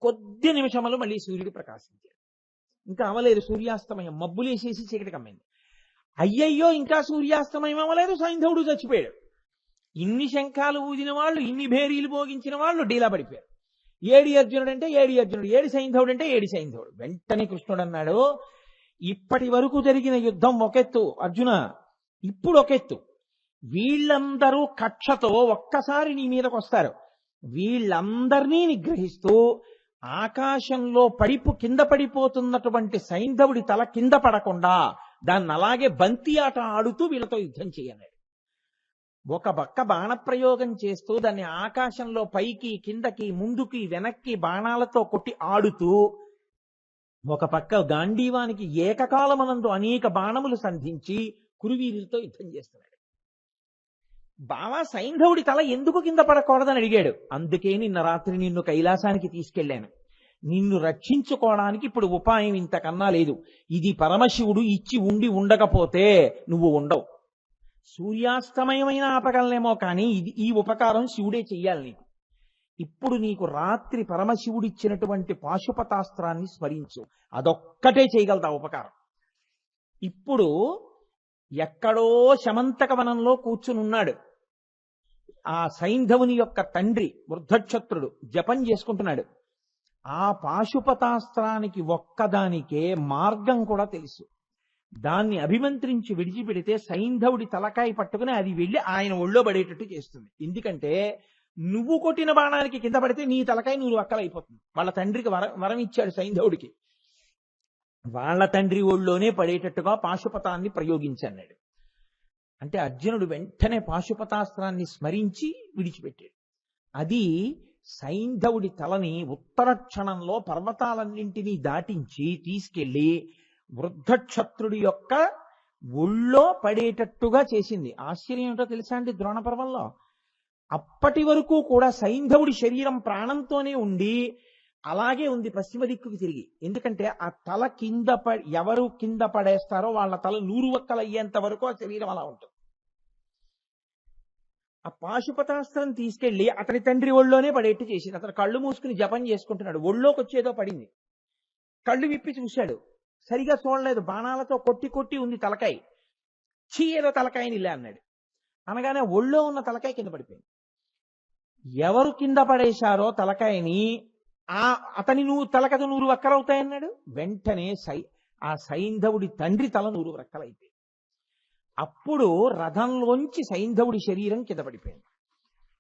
కొద్ది నిమిషములు మళ్ళీ సూర్యుడు ప్రకాశించాడు. ఇంకా అవలేదు సూర్యాస్తమయం, మబ్బులేసేసి చీకటి కమ్మింది. అయ్యయ్యో ఇంకా సూర్యాస్తమయం అవ్వలేదు, సైంధవుడు చచ్చిపోయాడు. ఇన్ని శంఖాలు ఊదిన వాళ్ళు, ఇన్ని భేరీలు మోగించిన వాళ్ళు డీలా పడిపోయారు. ఏడి అర్జునుడు అంటే ఏడి అర్జునుడు, ఏడి సైంధవుడు అంటే ఏడి సైంధవుడు. వెంటనే కృష్ణుడు అన్నాడు, ఇప్పటి వరకు జరిగిన యుద్ధం ఒకెత్తు అర్జున, ఇప్పుడు ఒకెత్తు. వీళ్ళందరూ కక్షతో ఒక్కసారి నీ మీదకి వస్తారు. వీళ్ళందరినీ నిగ్రహిస్తూ ఆకాశంలో కింద పడిపోతున్నటువంటి సైంధవుడి తల కింద పడకుండా దాన్ని అలాగే బంతి ఆట ఆడుతూ వీళ్ళతో యుద్ధం చేయన్నాడు. ఒక పక్క బాణప్రయోగం చేస్తూ దాన్ని ఆకాశంలో పైకి కిందకి ముందుకి వెనక్కి బాణాలతో కొట్టి ఆడుతూ, ఒక పక్క గాంధీవానికి ఏకకాలమనందు అనేక బాణములు సంధించి కురువీరులతో యుద్ధం చేస్తున్నాడు. బావా సైంధవుడి తల ఎందుకు కింద పడకూడదని అడిగాడు. అందుకే నిన్న రాత్రి నిన్ను కైలాసానికి తీసుకెళ్లాను. నిన్ను రక్షించుకోవడానికి ఇప్పుడు ఉపాయం ఇంతకన్నా లేదు. ఇది పరమశివుడు ఇచ్చి ఉండకపోతే నువ్వు ఉండవు. సూర్యాస్తమయమైన ఆపగలనేమో కానీ ఈ ఉపకారం శివుడే చెయ్యాలి నీకు. ఇప్పుడు నీకు రాత్రి పరమశివుడిచ్చినటువంటి పాశుపతాస్త్రాన్ని స్మరించు, అదొక్కటే చేయగలదా ఉపకారం. ఇప్పుడు ఎక్కడో శమంతక వనంలో కూర్చునున్నాడు. ఆ సైంధవుని యొక్క తండ్రి వృద్ధక్షత్రుడు జపం చేసుకుంటున్నాడు. ఆ పాశుపతాస్త్రానికి ఒక్కదానికే మార్గం కూడా తెలుసు. దాన్ని అభిమంత్రించి విడిచిపెడితే సైంధవుడి తలకాయ పట్టుకుని అది వెళ్ళి ఆయన ఒళ్ళో పడేటట్టు చేస్తుంది. ఎందుకంటే నువ్వు కొట్టిన బాణానికి కింద పడితే నీ తలకాయ నువ్వు అక్కలైపోతుంది. వాళ్ళ తండ్రికి వరం ఇచ్చాడు సైంధవుడికి, వాళ్ళ తండ్రి ఒళ్ళోనే పడేటట్టుగా పాశుపతాన్ని ప్రయోగించన్నాడు. అంటే అర్జునుడు వెంటనే పాశుపతాస్త్రాన్ని స్మరించి విడిచిపెట్టాడు. అది సైంధవుడి తలని ఉత్తర క్షణంలో పర్వతాలన్నింటినీ దాటించి తీసుకెళ్లి వృద్ధక్షత్రుడి యొక్క ఒళ్ళో పడేటట్టుగా చేసింది. ఆశ్చర్యం ఏంటో తెలుసా అండి, ద్రోణ పర్వంలో అప్పటి వరకు కూడా సైంధవుడి శరీరం ప్రాణంతోనే ఉండి అలాగే ఉంది పశ్చిమ దిక్కుకి తిరిగి. ఎందుకంటే ఆ తల ఎవరు కింద పడేస్తారో వాళ్ళ తల 100 వక్కలు అయ్యేంత వరకు ఆ శరీరం అలా ఉంటుంది. ఆ పాశుపతాస్త్రం తీసుకెళ్లి అతని తండ్రి ఒళ్ళోనే పడేట్టు చేసింది. అతను కళ్ళు మూసుకుని జపం చేసుకుంటున్నాడు. ఒళ్ళోకి వచ్చేదో పడింది. కళ్ళు విప్పి చూశాడు, సరిగా చూడలేదు. బాణాలతో కొట్టి ఉంది తలకాయ. ఏదో తలకాయని ఇలా అన్నాడు. అనగానే ఒళ్ళో ఉన్న తలకాయ కింద పడిపోయింది. ఎవరు కింద పడేశారో తలకాయని అతని తలకథ 100 వక్కలవుతాయన్నాడు. వెంటనే ఆ సైంధవుడి తండ్రి తల 100 వక్కలైపోయింది. అప్పుడు రథంలోంచి సైంధవుడి శరీరం కింద పడిపోయింది.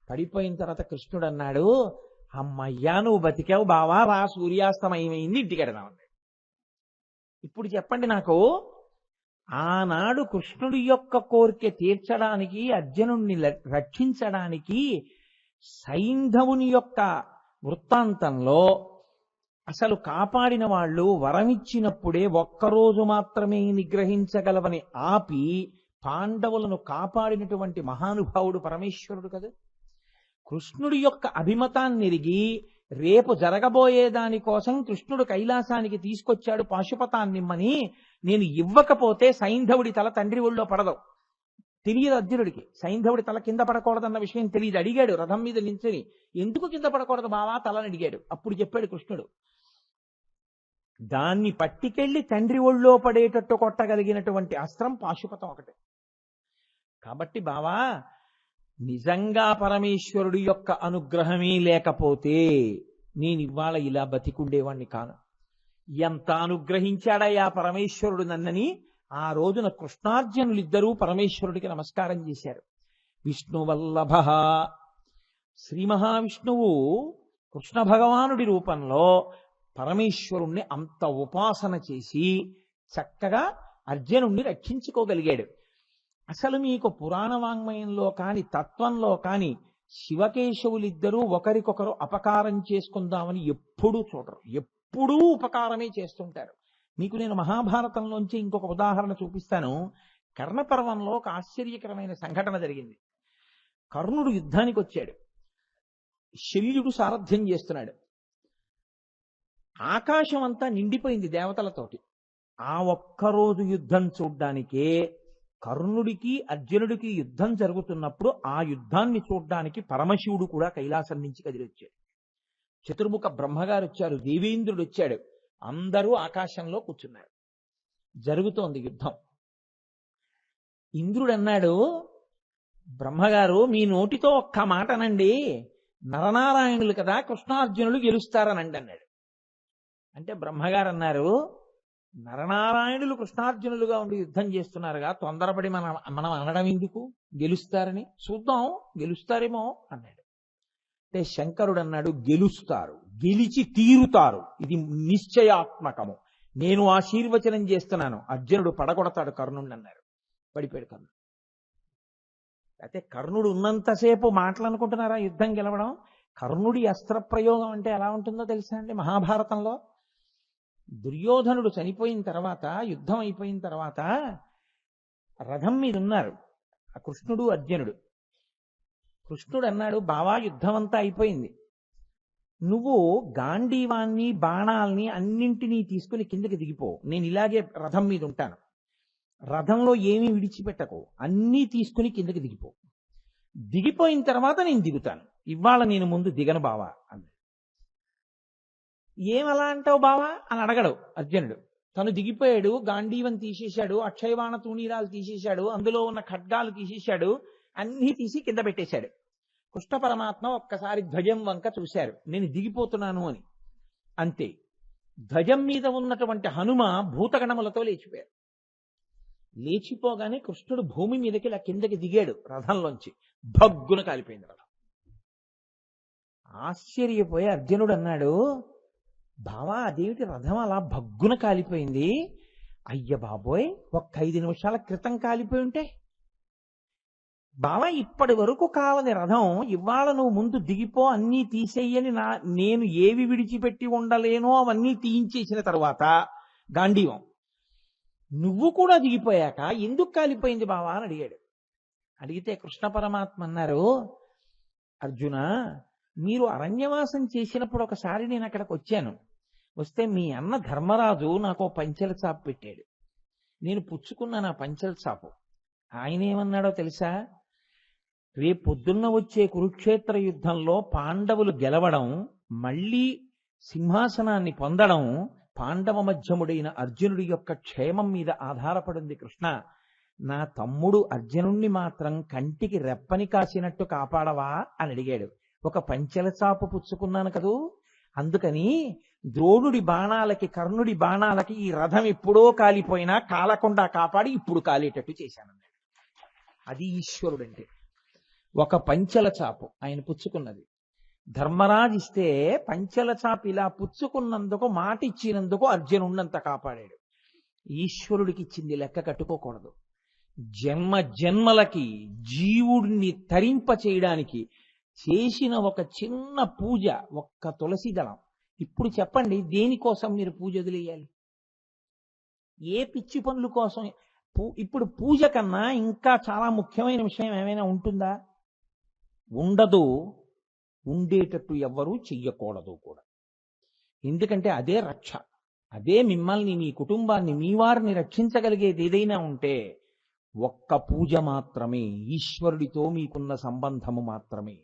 పడిపోయిన తర్వాత కృష్ణుడు అన్నాడు, అమ్మయ్యా నువ్వు బతికావు బావా, రా సూర్యాస్తమయమైంది, ఇంటికెడదామన్నాడు. ఇప్పుడు చెప్పండి నాకు, ఆనాడు కృష్ణుడి యొక్క కోరిక తీర్చడానికి, అర్జునుడిని రక్షించడానికి సైంధవుని యొక్క వృత్తాంతంలో అసలు కాపాడిన వాళ్ళు వరమిచ్చినప్పుడే ఒక్కరోజు మాత్రమే నిగ్రహించగలవని ఆపి పాండవులను కాపాడినటువంటి మహానుభావుడు పరమేశ్వరుడు కదా. కృష్ణుడి యొక్క అభిమతాన్ని ఎరిగి రేపు జరగబోయే దానికోసం కృష్ణుడు కైలాసానికి తీసుకొచ్చాడు పాశుపతాన్నిమ్మని. నేను ఇవ్వకపోతే సైంధవుడి తల తండ్రి ఒళ్ళో పడదు. తెలియదు అర్జునుడికి, సైంధవుడి తల కింద పడకూడదన్న విషయం తెలియదు. అడిగాడు రథం మీద నించుని, ఎందుకు కింద పడకూడదు బావా తలని అడిగాడు. అప్పుడు చెప్పాడు కృష్ణుడు, దాన్ని పట్టికెళ్ళి తండ్రి ఒళ్ళో పడేటట్టు కొట్టగలిగినటువంటి అస్త్రం పాశుపతం ఒకటే. కాబట్టి బావా, నిజంగా పరమేశ్వరుడి యొక్క అనుగ్రహమే లేకపోతే నేను ఇవాళ ఇలా బతికుండేవాణ్ణి కాను. ఎంత అనుగ్రహించాడయ్యా పరమేశ్వరుడు నన్నని ఆ రోజున కృష్ణార్జునులిద్దరూ పరమేశ్వరుడికి నమస్కారం చేశారు. విష్ణువల్లభ, శ్రీ మహావిష్ణువు కృష్ణ భగవానుడి రూపంలో పరమేశ్వరుణ్ణి అంత ఉపాసన చేసి చక్కగా అర్జునుణ్ణి రక్షించుకోగలిగాడు. అసలు మీకు పురాణ వాంగ్మయంలో కాని తత్వంలో కాని శివకేశవులిద్దరూ ఒకరికొకరు అపకారం చేసుకుందామని ఎప్పుడూ చూడరు, ఎప్పుడూ ఉపకారమే చేస్తుంటారు. మీకు నేను మహాభారతంలోంచి ఇంకొక ఉదాహరణ చూపిస్తాను. కర్ణపర్వంలో ఒక ఆశ్చర్యకరమైన సంఘటన జరిగింది. కర్ణుడు యుద్ధానికి వచ్చాడు, శల్యుడు సారథ్యం చేస్తున్నాడు. ఆకాశం అంతా నిండిపోయింది దేవతలతోటి. ఆ ఒక్కరోజు యుద్ధం చూడ్డానికే కర్ణుడికి అర్జునుడికి యుద్ధం జరుగుతున్నప్పుడు ఆ యుద్ధాన్ని చూడ్డానికి పరమశివుడు కూడా కైలాసం నుంచి కదిలొచ్చాడు. చతుర్ముఖ బ్రహ్మగారు వచ్చారు, దేవేంద్రుడు వచ్చాడు, అందరూ ఆకాశంలో కూర్చున్నారు. జరుగుతోంది యుద్ధం. ఇంద్రుడు అన్నాడు, బ్రహ్మగారు మీ నోటితో ఒక్క మాటనండి, నరనారాయణులు కదా కృష్ణార్జునులు గెలుస్తారనండి అన్నాడు. అంటే బ్రహ్మగారు అన్నారు, నరనారాయణులు కృష్ణార్జునులుగా ఉండి యుద్ధం చేస్తున్నారుగా, తొందరపడి మనం అనడం ఎందుకు, గెలుస్తారని చూద్దాం, గెలుస్తారేమో అన్నాడు. అంటే శంకరుడు అన్నాడు, గెలుస్తారు, గెలిచి తీరుతారు, ఇది నిశ్చయాత్మకము, నేను ఆశీర్వచనం చేస్తున్నాను, అర్జునుడు పడగొడతాడు కర్ణుడిని అన్నారు. పడిపోయాడు కర్ణుడు. అయితే కర్ణుడు ఉన్నంతసేపు మాటలు అనుకుంటున్నారా యుద్ధం గెలవడం? కర్ణుడి అస్త్ర ప్రయోగం అంటే ఎలా ఉంటుందో తెలుసా అండి? మహాభారతంలో దుర్యోధనుడు చనిపోయిన తర్వాత, యుద్ధం అయిపోయిన తర్వాత రథం మీద ఉన్నారు కృష్ణుడు అర్జునుడు. కృష్ణుడు అన్నాడు, బావా యుద్ధం అంతా అయిపోయింది, నువ్వు గాంధీవాన్ని బాణాల్ని అన్నింటినీ తీసుకుని కిందకి దిగిపో, నేను ఇలాగే రథం మీద ఉంటాను, రథంలో ఏమీ విడిచిపెట్టకు, అన్నీ తీసుకుని కిందకి దిగిపో, దిగిపోయిన తర్వాత నేను దిగుతాను, ఇవాళ నేను ముందు దిగను బావా అన్నాడు. ఏమలా అంటావు బావా అని అడగడు అర్జునుడు. తను దిగిపోయాడు, గాంధీవం తీసేశాడు, అక్షయబాణ తూణీరాలు తీసేశాడు, అందులో ఉన్న ఖడ్గాలు తీసేశాడు, అన్నీ తీసి కింద పెట్టేశాడు. కృష్ణ పరమాత్మ ఒక్కసారి ధ్వజం వంక చూశారు, నేను దిగిపోతున్నాను అని. అంతే, ధ్వజం మీద ఉన్నటువంటి హనుమ భూతగణములతో లేచిపోయారు. లేచిపోగానే కృష్ణుడు భూమి మీదకి ఇలా కిందకి దిగాడు రథంలోంచి, భగ్గున కాలిపోయింది రథం. ఆశ్చర్యపోయి అర్జునుడు అన్నాడు, బావా అదేమిటి రథం అలా భగ్గున కాలిపోయింది? అయ్య బాబోయ్, ఒక్క 5 నిమిషాల క్రితం కాలిపోయి ఉంటే, బావా ఇప్పటి వరకు కాలని రథం ఇవాళ నువ్వు ముందు దిగిపో, అన్నీ తీసేయని నేను ఏవి విడిచిపెట్టి ఉండలేనో అవన్నీ తీయించేసిన తర్వాత గాంధీవం, నువ్వు కూడా దిగిపోయాక ఎందుకు కాలిపోయింది బావా అని అడిగాడు. అడిగితే కృష్ణ పరమాత్మ అన్నారు, అర్జున మీరు అరణ్యవాసం చేసినప్పుడు ఒకసారి నేను అక్కడికి వచ్చాను, వస్తే మీ అన్న ధర్మరాజు నాకు పంచెల చాపు పెట్టాడు, నేను పుచ్చుకున్నాను ఆ పంచెల చాపు. ఆయన ఏమన్నాడో తెలుసా? రేపు పొద్దున్న వచ్చే కురుక్షేత్ర యుద్ధంలో పాండవులు గెలవడం, మళ్ళీ సింహాసనాన్ని పొందడం పాండవ మధ్యముడైన అర్జునుడి యొక్క క్షేమం మీద ఆధారపడింది కృష్ణ. నా తమ్ముడు అర్జునుణ్ణి మాత్రం కంటికి రెప్పని కాసినట్టు కాపాడవా అని అడిగాడు. ఒక పంచెల చాపు పుచ్చుకున్నాను కదూ, అందుకని ద్రోణుడి బాణాలకి కర్ణుడి బాణాలకి ఈ రథం ఎప్పుడో కాలిపోయినా కాలకుండా కాపాడి ఇప్పుడు కాలేటట్టు చేశానన్నాడు. అది ఈశ్వరుడంటే. ఒక పంచెల చాపు ఆయన పుచ్చుకున్నది, ధర్మరాజు ఇస్తే పంచెల చాపు ఇలా పుచ్చుకున్నందుకు, మాట ఇచ్చినందుకు అర్జునుడినంత కాపాడాడు. ఈశ్వరుడికి ఇచ్చింది లెక్క కట్టుకోకూడదు. జన్మ జన్మలకి జీవుడిని తరింప చేయడానికి చేసిన ఒక చిన్న పూజ, ఒక్క తులసి దళం. ఇప్పుడు చెప్పండి, దేనికోసం మీరు పూజ వదిలేయాలి? ఏ పిచ్చి పనుల కోసం? ఇప్పుడు పూజ కన్నా ఇంకా చాలా ముఖ్యమైన విషయం ఏమైనా ఉంటుందా? ఉండదు. ఉండేటట్టు ఎవ్వరూ చెయ్యకూడదు కూడా. ఎందుకంటే అదే రక్ష, అదే మిమ్మల్ని, మీ కుటుంబాన్ని, మీ వారిని రక్షించగలిగేది ఏదైనా ఉంటే ఒక్క పూజ మాత్రమే, ఈశ్వరుడితో మీకున్న సంబంధము మాత్రమే.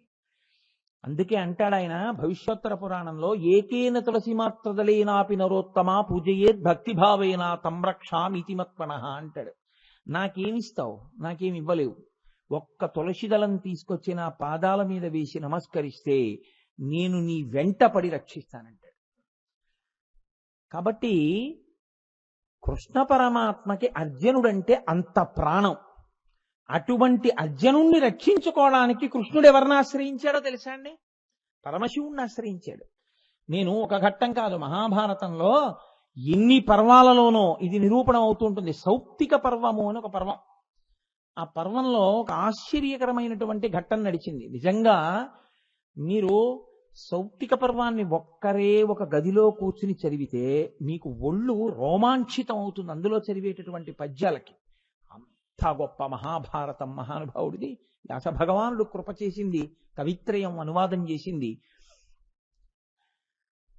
అందుకే అంటాడు ఆయన భవిష్యోత్తర పురాణంలో, ఏకేన తులసి మాత్రదలేనాపి నరోత్తమా పూజయేద్ భక్తిభావేన తంరక్షామితి మత్పనః అంటాడు. నాకేమిస్తావు? నాకేమి ఇవ్వలేవు. ఒక్క తులసి దళం తీసుకొచ్చి నా పాదాల మీద వేసి నమస్కరిస్తే నేను నీ వెంట పడి రక్షిస్తానంటాడు. కాబట్టి కృష్ణ పరమాత్మకి అర్జునుడంటే అంత ప్రాణం. అటువంటి అర్జునుణ్ణి రక్షించుకోవడానికి కృష్ణుడు ఎవరిని ఆశ్రయించాడో తెలుసా అండి? పరమశివుణ్ణి ఆశ్రయించాడు. నేను ఒక ఘట్టం కాదు, మహాభారతంలో ఎన్ని పర్వాలలోనో ఇది నిరూపణ అవుతుంటుంది. సౌప్తిక పర్వము అని ఒక పర్వం. ఆ పర్వంలో ఒక ఆశ్చర్యకరమైనటువంటి ఘట్టం నడిచింది. నిజంగా మీరు సౌప్తిక పర్వాన్ని ఒక్కరే ఒక గదిలో కూర్చుని చదివితే మీకు ఒళ్ళు రోమాంచితం అవుతుంది అందులో చదివేటటువంటి పద్యాలకి. అంత గొప్ప మహాభారతం మహానుభావుడిది. వ్యాస భగవానుడు కృప చేసింది, కవిత్రయం అనువాదం చేసింది.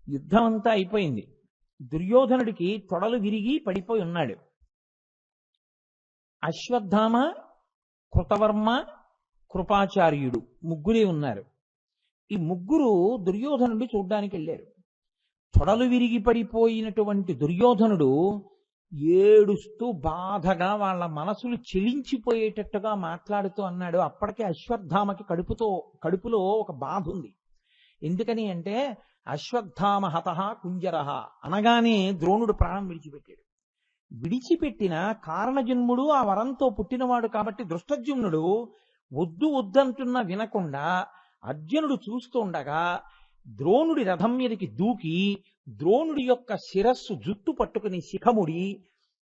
యుద్ధం అంతా అయిపోయింది. దుర్యోధనుడికి తొడలు విరిగి పడిపోయి ఉన్నాడు. అశ్వత్థామ, కృతవర్మ, కృపాచార్యుడు ముగ్గురే ఉన్నారు. ఈ ముగ్గురు దుర్యోధనుడి చూడ్డానికి వెళ్ళారు. తొడలు విరిగి పడిపోయినటువంటి దుర్యోధనుడు ఏడుస్తూ బాధగా వాళ్ళ మనసులు చెలించిపోయేటట్టుగా మాట్లాడుతూ అన్నాడు. అప్పటికే అశ్వత్థామకి కడుపులో ఒక బాధ ఉంది. ఎందుకని అంటే అశ్వత్థామ హతః కుంజరః అనగానే ద్రోణుడు ప్రాణం విడిచిపెట్టాడు. విడిచిపెట్టిన కారణజన్ముడు ఆ వరంతో పుట్టినవాడు కాబట్టి దృష్టజుమ్నుడు వద్దు వద్దంటున్న వినకుండా అర్జునుడు చూస్తూ ఉండగా ద్రోణుడి రథం మీదకి దూకి ద్రోణుడి యొక్క శిరస్సు జుట్టు పట్టుకుని శిఖముడి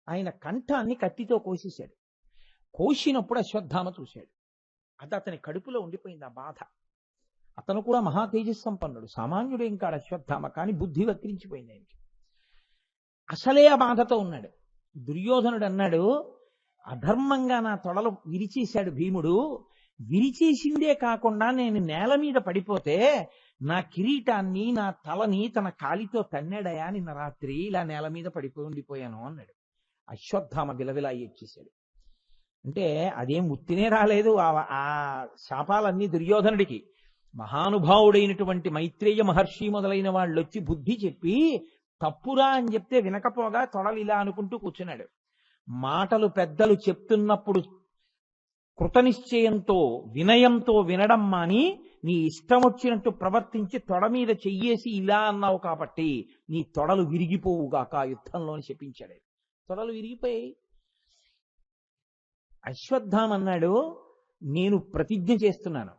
ఆయన కంఠాన్ని కత్తితో కోసేశాడు. కోసినప్పుడు అశ్వత్థామ చూశాడు. అది అతని కడుపులో ఉండిపోయింది ఆ బాధ. అతను కూడా మహా తేజస్సంపన్నుడు, సామాన్యుడేం కాడు అశ్వత్థామ, కానీ బుద్ధి వక్రించిపోయింది ఆయనకి. అసలే ఆ బాధతో ఉన్నాడు. దుర్యోధనుడు అన్నాడు, అధర్మంగా నా తొడలు విరిచేశాడు భీముడు. విరిచేసిందే కాకుండా నేను నేల మీద పడిపోతే నా కిరీటాన్ని నా తలని తన కాలితో తన్నాడయా నిన్న రాత్రి, ఇలా నేల మీద పడిపోయి ఉండిపోయాను అన్నాడు. అశ్వత్థామ విలవిలా ఏడ్చేశాడు. అంటే అదేం ఉత్తినే రాలేదు ఆ శాపాలన్నీ దుర్యోధనుడికి. మహానుభావుడైనటువంటి మైత్రేయ మహర్షి మొదలైన వాళ్ళు వచ్చి బుద్ధి చెప్పి తప్పురా అని చెప్తే వినకపోగా తొడలు ఇలా అనుకుంటూ కూర్చున్నాడు. మాటలు పెద్దలు చెప్తున్నప్పుడు కృతనిశ్చయంతో వినయంతో వినడం మాని నీ ఇష్టం వచ్చినట్టు ప్రవర్తించి తొడ మీద చెయ్యేసి ఇలా అన్నావు కాబట్టి నీ తొడలు విరిగిపోవుగాక యుద్ధంలో శపించాడు. తొడలు విరిగిపోయాయి. అశ్వత్థామ అన్నాడు, నేను ప్రతిజ్ఞ చేస్తున్నాను,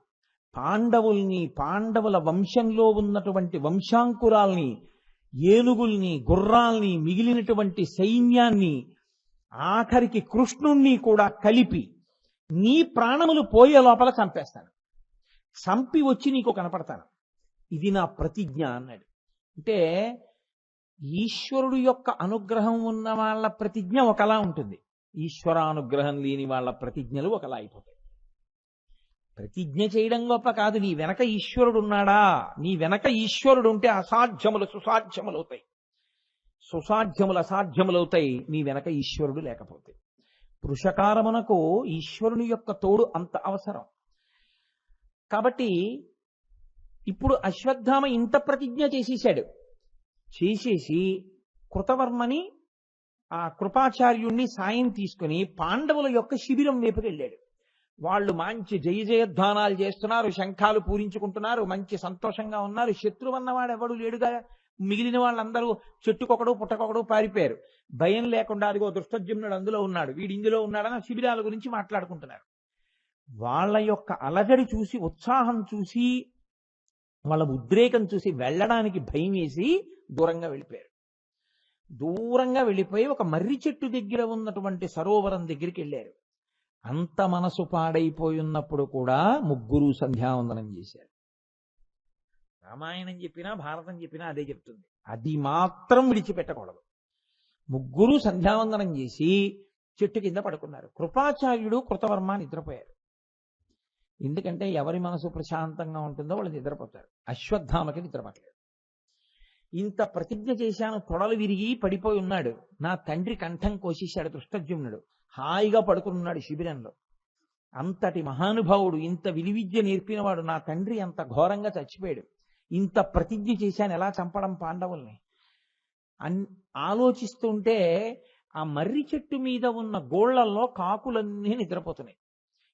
పాండవుల వంశంలో ఉన్నటువంటి వంశాంకురాల్ని, ఏనుగుల్ని, గుర్రాల్ని, మిగిలినటువంటి సైన్యాన్ని, ఆఖరికి కృష్ణుణ్ణి కూడా కలిపి నీ ప్రాణములు పోయే లోపల చంపేస్తాను, చంపి వచ్చి నీకు కనపడతాను, ఇది నా ప్రతిజ్ఞ అన్నాడు. అంటే ఈశ్వరుడు యొక్క అనుగ్రహం ఉన్న వాళ్ళ ప్రతిజ్ఞ ఒకలా ఉంటుంది, ఈశ్వరానుగ్రహం లేని వాళ్ళ ప్రతిజ్ఞలు ఒకలా అయిపోతాయి. ప్రతిజ్ఞ చేయడం గొప్ప కాదు, నీ వెనక ఈశ్వరుడు ఉన్నాడా, నీ వెనక ఈశ్వరుడు ఉంటే అసాధ్యములు సుసాధ్యములవుతాయి, సుసాధ్యములు అసాధ్యములవుతాయి నీ వెనక ఈశ్వరుడు లేకపోతే. పురుషకారమునకు ఈశ్వరుని యొక్క తోడు అంత అవసరం. కాబట్టి ఇప్పుడు అశ్వత్థామ ఇంత ప్రతిజ్ఞ చేసేశాడు. చేసేసి కృతవర్మని ఆ కృపాచార్యుణ్ణి సాయం తీసుకుని పాండవుల యొక్క శిబిరం వైపుకి వెళ్ళాడు. వాళ్ళు మంచి జయ జయధ్వానాలు చేస్తున్నారు, శంఖాలు పూరించుకుంటున్నారు, మంచి సంతోషంగా ఉన్నారు. శత్రువన్నవాడు ఎవడు లేడుగా, మిగిలిన వాళ్ళందరూ చెట్టుకొకడు పుట్టకొకడు పారిపోయారు. భయం లేకుండా అదిగో దృష్టజుమ్నుడు అందులో ఉన్నాడు, వీడు ఇందులో ఉన్నాడని శిబిరాల గురించి మాట్లాడుకుంటున్నారు. వాళ్ళ యొక్క అలజడి చూసి, ఉత్సాహం చూసి, వాళ్ళ ఉద్రేకం చూసి వెళ్ళడానికి భయం వేసి దూరంగా వెళ్ళిపోయారు. దూరంగా వెళ్ళిపోయి ఒక మర్రి చెట్టు దగ్గర ఉన్నటువంటి సరోవరం దగ్గరికి వెళ్ళారు. అంత మనసు పాడైపోయి ఉన్నప్పుడు కూడా ముగ్గురు సంధ్యావందనం చేశారు. రామాయణం చెప్పినా భారతం చెప్పినా అదే చెప్తుంది, అది మాత్రం విడిచిపెట్టకూడదు. ముగ్గురు సంధ్యావందనం చేసి చెట్టు కింద పడుకున్నారు. కృపాచార్యుడు కృతవర్మ నిద్రపోయారు. ఎందుకంటే ఎవరి మనసు ప్రశాంతంగా ఉంటుందో వాళ్ళు నిద్రపోతారు. అశ్వత్థామకి నిద్రపట్టలేదు. ఇంత ప్రతిజ్ఞ చేశాను, తొడలు విరిగి పడిపోయి ఉన్నాడు, నా తండ్రి కంఠం కోసేశాడు దృష్టజుమ్నుడు, హాయిగా పడుకున్నాడు శిబిరంలో. అంతటి మహానుభావుడు, ఇంత విలువిద్య నేర్పినవాడు నా తండ్రి అంత ఘోరంగా చచ్చిపోయాడు, ఇంత ప్రతిజ్ఞ చేశాను, ఎలా చంపడం పాండవుల్ని ఆలోచిస్తుంటే ఆ మర్రి చెట్టు మీద ఉన్న గోళ్లల్లో కాకులన్నీ నిద్రపోతున్నాయి.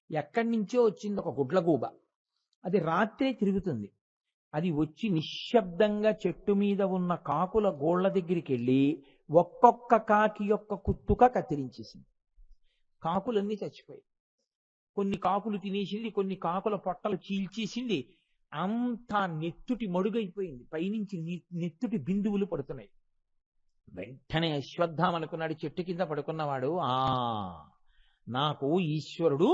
ఎక్కడి నుంచో వచ్చింది ఒక గుడ్లగూబ, అది రాత్రే తిరుగుతుంది. అది వచ్చి నిశ్శబ్దంగా చెట్టు మీద ఉన్న కాకుల గోళ్ల దగ్గరికి వెళ్ళి ఒక్కొక్క కాకి యొక్క కుత్తుక కత్తిరించేసింది. కాకులన్నీ చచ్చిపోయాయి. కొన్ని కాకులు తినేసింది, కొన్ని కాకుల పొట్టలు చీల్చేసింది. అంతా నెత్తుటి మడుగైపోయింది, పైనుంచి నెత్తుటి బిందువులు పడుతున్నాయి. వెంటనే అశ్వత్థామ అనుకున్నాడు, చెట్టు కింద పడుకున్నవాడు, నాకు ఈశ్వరుడు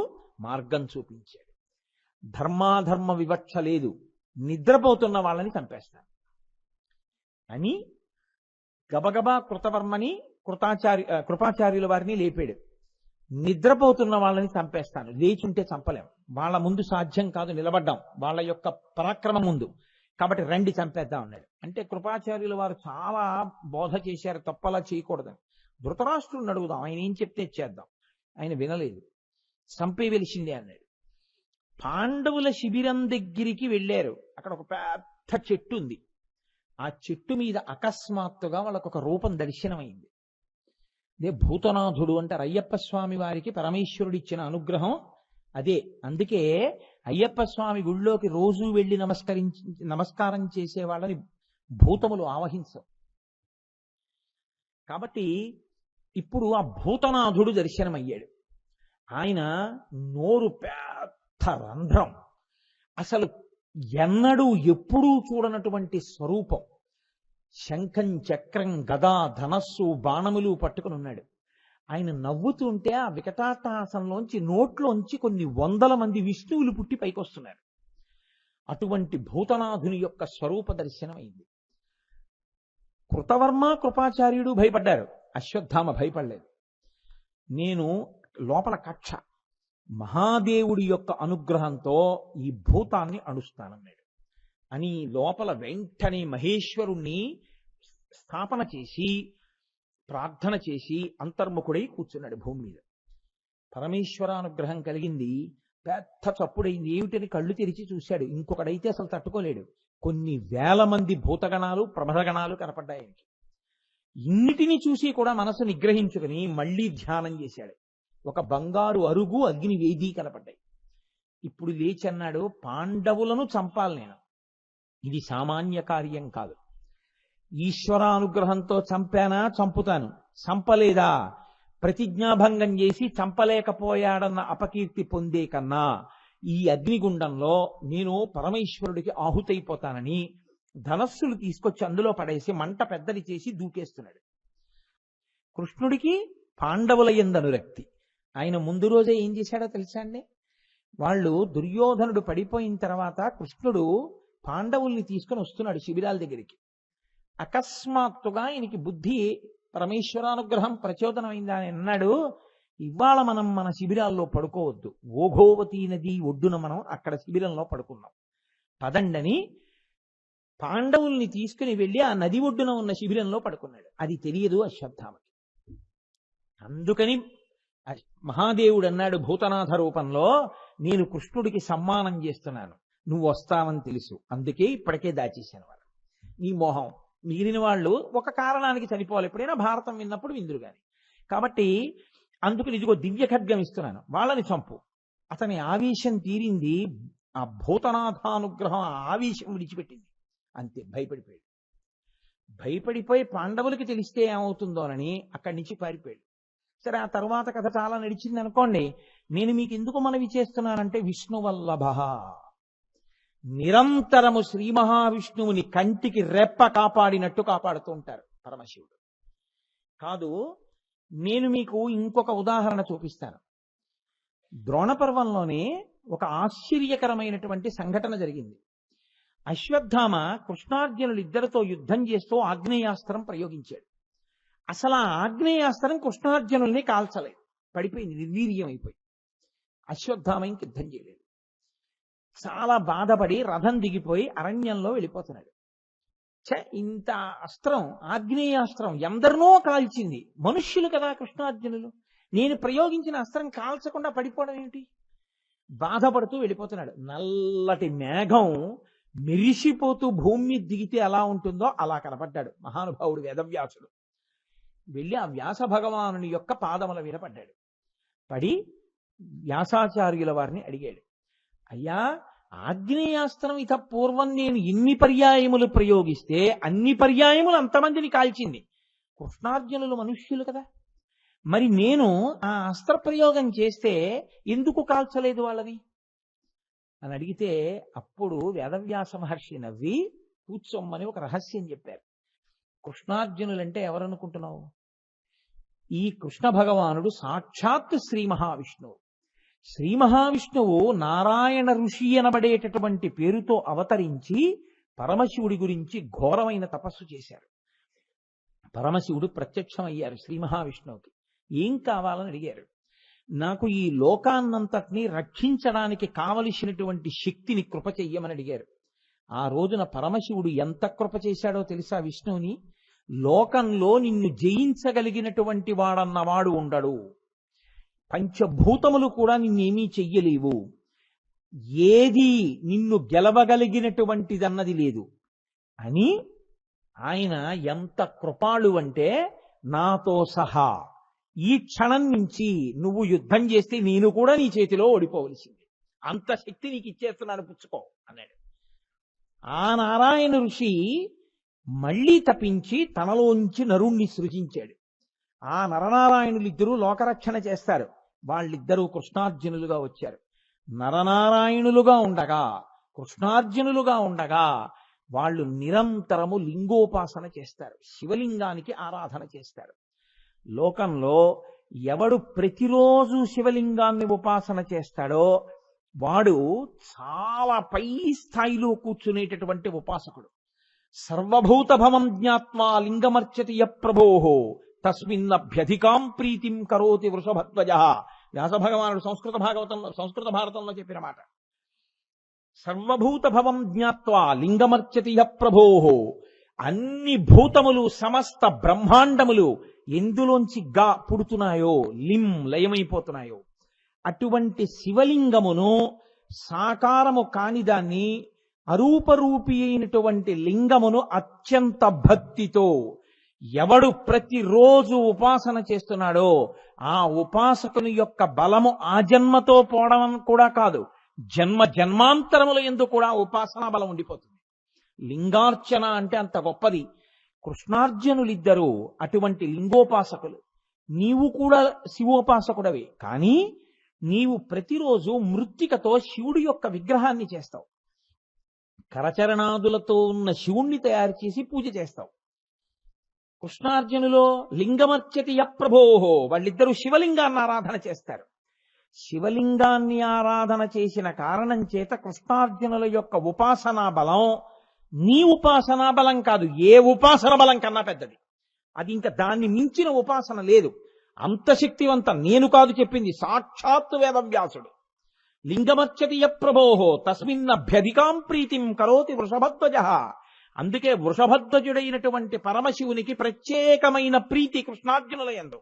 మార్గం చూపించాడు. ధర్మాధర్మ వివక్ష లేదు, నిద్రపోతున్న వాళ్ళని చంపేస్తాను అని గబగబా కృతవర్మని కృపాచార్యుల వారిని లేపాడు. నిద్రపోతున్న వాళ్ళని చంపేస్తాను, లేచుంటే చంపలేం, వాళ్ళ ముందు సాధ్యం కాదు నిలబడ్డాం వాళ్ళ యొక్క పరాక్రమం ముందు, కాబట్టి రండి చంపేద్దాం అన్నాడు. అంటే కృపాచార్యుల వారు చాలా బోధ చేశారు, తప్పలా చేయకూడదని. ధృతరాష్ట్రుడిని అడుగుదాం, ఆయన ఏం చెప్తే చేద్దాం. ఆయన వినలేదు, చంపే వెలిసిందే అన్నాడు. పాండవుల శిబిరం దగ్గరికి వెళ్ళారు. అక్కడ ఒక పెద్ద చెట్టు ఉంది. ఆ చెట్టు మీద అకస్మాత్తుగా వాళ్ళకు ఒక రూపం దర్శనమైంది. అదే భూతనాథుడు అంటారు. అయ్యప్ప స్వామి వారికి పరమేశ్వరుడు ఇచ్చిన అనుగ్రహం అదే. అందుకే అయ్యప్ప స్వామి గుళ్ళోకి రోజు వెళ్ళి నమస్కారం చేసే వాళ్ళని భూతములు ఆవహించవు. కాబట్టి ఇప్పుడు ఆ భూతనాథుడు దర్శనమయ్యాడు. ఆయన నోరు పెద్ద రంధ్రం, అసలు ఎన్నడూ ఎప్పుడూ చూడనటువంటి స్వరూపం. శంఖం, చక్రం, గదా, ధనస్సు, బాణములు పట్టుకుని ఉన్నాడు. ఆయన నవ్వుతుంటే ఆ వికటాట్టహాసంలోంచి నోట్లోంచి కొన్ని 100 మంది విష్ణువులు పుట్టి పైకొస్తున్నారు. అటువంటి భూతనాథుని యొక్క స్వరూప దర్శనం అయింది. కృతవర్మ, కృపాచార్యుడు భయపడ్డారు, అశ్వత్థామ భయపడలేదు. నేను లోపల కక్ష, మహాదేవుడి యొక్క అనుగ్రహంతో ఈ భూతాన్ని అణుస్తానన్నాడు అని లోపల వెంటనే మహేశ్వరుణ్ణి స్థాపన చేసి ప్రార్థన చేసి అంతర్ముఖుడై కూర్చున్నాడు భూమి మీద. పరమేశ్వరానుగ్రహం కలిగింది. పెద్ద చప్పుడైంది. ఏమిటని కళ్ళు తెరిచి చూశాడు. ఇంకొకడైతే అసలు తట్టుకోలేడు. కొన్ని వేల మంది భూతగణాలు, ప్రమథగణాలు కనపడ్డాయి ఆయనకి. ఇన్నిటిని చూసి కూడా మనసు నిగ్రహించుకుని మళ్లీ ధ్యానం చేశాడు. ఒక బంగారు అరుగు, అగ్ని వేది కనపడ్డాయి. ఇప్పుడు లేచి అన్నాడు, పాండవులను చంపాలి నేను, ఇది సామాన్య కార్యం కాదు. ఈశ్వరానుగ్రహంతో చంపానా, చంపుతాను. చంపలేదా, ప్రతిజ్ఞాభంగం చేసి చంపలేకపోయాడన్న అపకీర్తి పొందే కన్నా ఈ అగ్నిగుండంలో నేను పరమేశ్వరుడికి ఆహుతైపోతానని ధనస్సులు తీసుకొచ్చి అందులో పడేసి మంట పెద్దది చేసి దూకేస్తున్నాడు. కృష్ణుడికి పాండవుల యందు అనురక్తి. ఆయన ముందు రోజే ఏం చేశాడో తెలుసా అండి? వాళ్ళు దుర్యోధనుడు పడిపోయిన తర్వాత కృష్ణుడు పాండవుల్ని తీసుకుని వస్తున్నాడు శిబిరాల దగ్గరికి. అకస్మాత్తుగా ఆయనకి బుద్ధి, పరమేశ్వరానుగ్రహం ప్రచోదనమైందా అని అన్నాడు, ఇవాళ మనం మన శిబిరాల్లో పడుకోవద్దు, ఓఘోవతి నది ఒడ్డున మనం అక్కడ శిబిరంలో పడుకున్నాం, పదండని పాండవుల్ని తీసుకుని వెళ్ళి ఆ నది ఒడ్డున ఉన్న శిబిరంలో పడుకున్నాడు. అది తెలియదు అశ్వత్థామకి. అందుకని మహాదేవుడు అన్నాడు భూతనాథ రూపంలో, నేను కృష్ణుడికి సమ్మానం చేస్తున్నాను, నువ్వు వస్తావని తెలుసు, అందుకే ఇప్పటికే దాచేశాను వాడు. నీ మోహం, మిగిలిన వాళ్ళు ఒక కారణానికి చనిపోవాలి, ఎప్పుడైనా భారతం విన్నప్పుడు విందురు గాని. కాబట్టి అందుకని ఇదిగో దివ్య ఖడ్గం ఇస్తున్నాను, వాళ్ళని చంపు. అతని ఆవేశం తీరింది. ఆ భూతనాథానుగ్రహం ఆ ఆవేశం విడిచిపెట్టింది. అంతే, భయపడిపోయాడు. భయపడిపోయి పాండవులకి తెలిస్తే ఏమవుతుందోనని అక్కడి నుంచి పారిపోయాడు. సరే, ఆ తరువాత కథ చాలా నడిచింది అనుకోండి. నేను మీకు ఎందుకు మనవి చేస్తున్నానంటే, విష్ణువల్లభ, నిరంతరము శ్రీ మహావిష్ణువుని కంటికి రెప్ప కాపాడినట్టు కాపాడుతూ ఉంటారు పరమశివుడు. కాదు, నేను మీకు ఇంకొక ఉదాహరణ చూపిస్తాను. ద్రోణపర్వంలోనే ఒక ఆశ్చర్యకరమైనటువంటి సంఘటన జరిగింది. అశ్వత్థామ కృష్ణార్జునులు ఇద్దరితో యుద్ధం చేస్తూ ఆగ్నేయాస్త్రం ప్రయోగించాడు. అసలు ఆ ఆగ్నేయాస్త్రం కృష్ణార్జునుల్ని కాల్చలేదు, పడిపోయింది, నిర్వీర్యం అయిపోయి. అశ్వత్థామ ఇంక యుద్ధం చేయలేదు. చాలా బాధపడి రథం దిగిపోయి అరణ్యంలో వెళ్ళిపోతున్నాడు. ఇంత అస్త్రం, ఆగ్నేయాస్త్రం ఎందరినో కాల్చింది, మనుష్యులు కదా కృష్ణార్జునులు, నేను ప్రయోగించిన అస్త్రం కాల్చకుండా పడిపోవడం ఏమిటి? బాధపడుతూ వెళ్ళిపోతున్నాడు. నల్లటి మేఘం మెరిసిపోతూ భూమి దిగితే ఎలా ఉంటుందో అలా కనపడ్డాడు మహానుభావుడు వేదవ్యాసుడు. వెళ్ళి ఆ వ్యాస భగవానుని యొక్క పాదముల మీద పడ్డాడు. పడి వ్యాసాచార్యుల వారిని అడిగాడు, అయ్యా, ఆగ్నేయాస్త్రం ఇత పూర్వం నేను ఎన్ని పర్యాయములు ప్రయోగిస్తే అన్ని పర్యాయములు అంతమందిని కాల్చింది. కృష్ణార్జునులు మనుష్యులు కదా, మరి నేను ఆ అస్త్ర ప్రయోగం చేస్తే ఎందుకు కాల్చలేదు వాళ్ళని అని అడిగితే అప్పుడు వేదవ్యాస మహర్షి నవ్వి కూర్చోమ్మని ఒక రహస్యం చెప్పారు. కృష్ణార్జునులంటే ఎవరనుకుంటున్నావు? ఈ కృష్ణ భగవానుడు సాక్షాత్ శ్రీ మహావిష్ణువు. శ్రీ మహావిష్ణువు నారాయణ ఋషి అనబడేటటువంటి పేరుతో అవతరించి పరమశివుడి గురించి ఘోరమైన తపస్సు చేశారు. పరమశివుడు ప్రత్యక్షమయ్యారు శ్రీ మహావిష్ణువుకి. ఏం కావాలని అడిగారు. నాకు ఈ లోకాన్నంతటినీ రక్షించడానికి కావలసినటువంటి శక్తిని కృప చెయ్యమని అడిగారు. ఆ రోజున పరమశివుడు ఎంత కృప చేశాడో తెలుసా విష్ణువుని? లోకంలో నిన్ను జయించగలిగినటువంటి వాడన్నవాడు ఉండడు, పంచభూతములు కూడా నిన్నేమీ చెయ్యలేవు, ఏది నిన్ను గెలవగలిగినటువంటిదన్నది లేదు అని ఆయన ఎంత కృపాళు అంటే, నాతో సహా ఈ క్షణం నుంచి నువ్వు యుద్ధం చేస్తే నేను కూడా నీ చేతిలో ఓడిపోవలసింది, అంత శక్తి నీకు ఇచ్చేస్తున్నాను, పుచ్చుకో అన్నాడు. ఆ నారాయణ ఋషి మళ్లీ తపించి తనలోంచి నరుణ్ణి సృజించాడు. ఆ నరనారాయణులిద్దరూ లోకరక్షణ చేస్తారు. వాళ్ళిద్దరూ కృష్ణార్జునులుగా వచ్చారు. నరనారాయణులుగా ఉండగా, కృష్ణార్జునులుగా ఉండగా వాళ్ళు నిరంతరము లింగోపాసన చేస్తారు, శివలింగానికి ఆరాధన చేస్తారు. లోకంలో ఎవడు ప్రతిరోజు శివలింగాన్ని ఉపాసన చేస్తాడో వాడు చాలా పై స్థాయిలో కూర్చునేటటువంటి ఉపాసకుడు. సర్వభూత భవం జ్ఞాత్వా లింగమర్చతి య ప్రభోహో తస్మిన్నభ్యధికాం ప్రీతిం కరోతి వృషభధ్వజ. వ్యాసభగవానుడు సంస్కృత భారతంలో చెప్పిన మాట. సర్వభూత భవం జ్ఞాత్వా లింగమర్చతి య ప్రభోహో. అన్ని భూతములు, సమస్త బ్రహ్మాండములు ఎందులోంచి గా పుడుతున్నాయో, లయమైపోతున్నాయో అటువంటి శివలింగమును, సాకారము కాని దాన్ని, అరూపరూపి అయినటువంటి లింగమును అత్యంత భక్తితో ఎవడు ప్రతిరోజు ఉపాసన చేస్తున్నాడో ఆ ఉపాసకుని యొక్క బలము ఆ జన్మతో పోవడం కూడా కాదు, జన్మ జన్మాంతరముల యందు కూడా ఉపాసనా బలం ఉండిపోతుంది. లింగార్చన అంటే అంత గొప్పది. కృష్ణార్జునులిద్దరూ అటువంటి లింగోపాసకులు. నీవు కూడా శివోపాసకుడవే, కానీ నీవు ప్రతిరోజు మృత్తికతో శివుడి యొక్క విగ్రహాన్ని చేస్తావు. కరచరణాదులతో ఉన్న శివుణ్ణి తయారు చేసి పూజ చేస్తావు. కృష్ణార్జునులో లింగమర్చతి య ప్రభోహో, వాళ్ళిద్దరూ శివలింగాన్ని ఆరాధన చేస్తారు. శివలింగాన్ని ఆరాధన చేసిన కారణం చేత కృష్ణార్జునుల యొక్క ఉపాసనా బలం నీ ఉపాసనా బలం కాదు, ఏ ఉపాసన బలం కన్నా పెద్దది. అది ఇంకా దాన్ని మించిన ఉపాసన లేదు. అంత శక్తివంతం నేను కాదు చెప్పింది, సాక్షాత్తు వేదవ్యాసుడు. లింగమర్చతి య ప్రభోహో తస్మిన్నభ్యధికాం ప్రీతిం కరోతి వృషభధ్వజ. అందుకే వృషభధ్వజుడైనటువంటి పరమశివునికి ప్రత్యేకమైన ప్రీతి కృష్ణార్జునుల యందు.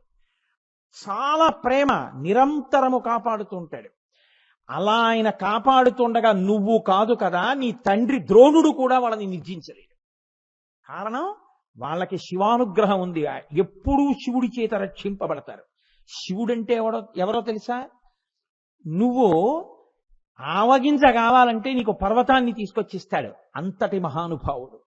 చాలా ప్రేమ, నిరంతరము కాపాడుతూ ఉంటాడు. అలా ఆయన కాపాడుతుండగా నువ్వు కాదు కదా, నీ తండ్రి ద్రోణుడు కూడా వాళ్ళని నిర్జించలేడు. కారణం వాళ్ళకి శివానుగ్రహం ఉంది, ఎప్పుడూ శివుడి చేత రక్షింపబడతారు. శివుడంటే ఎవరో తెలుసా? నువ్వు ఆవగింజ కావాలంటే నీకు పర్వతాన్ని తీసుకొచ్చిస్తాడు, అంతటి మహానుభావుడు.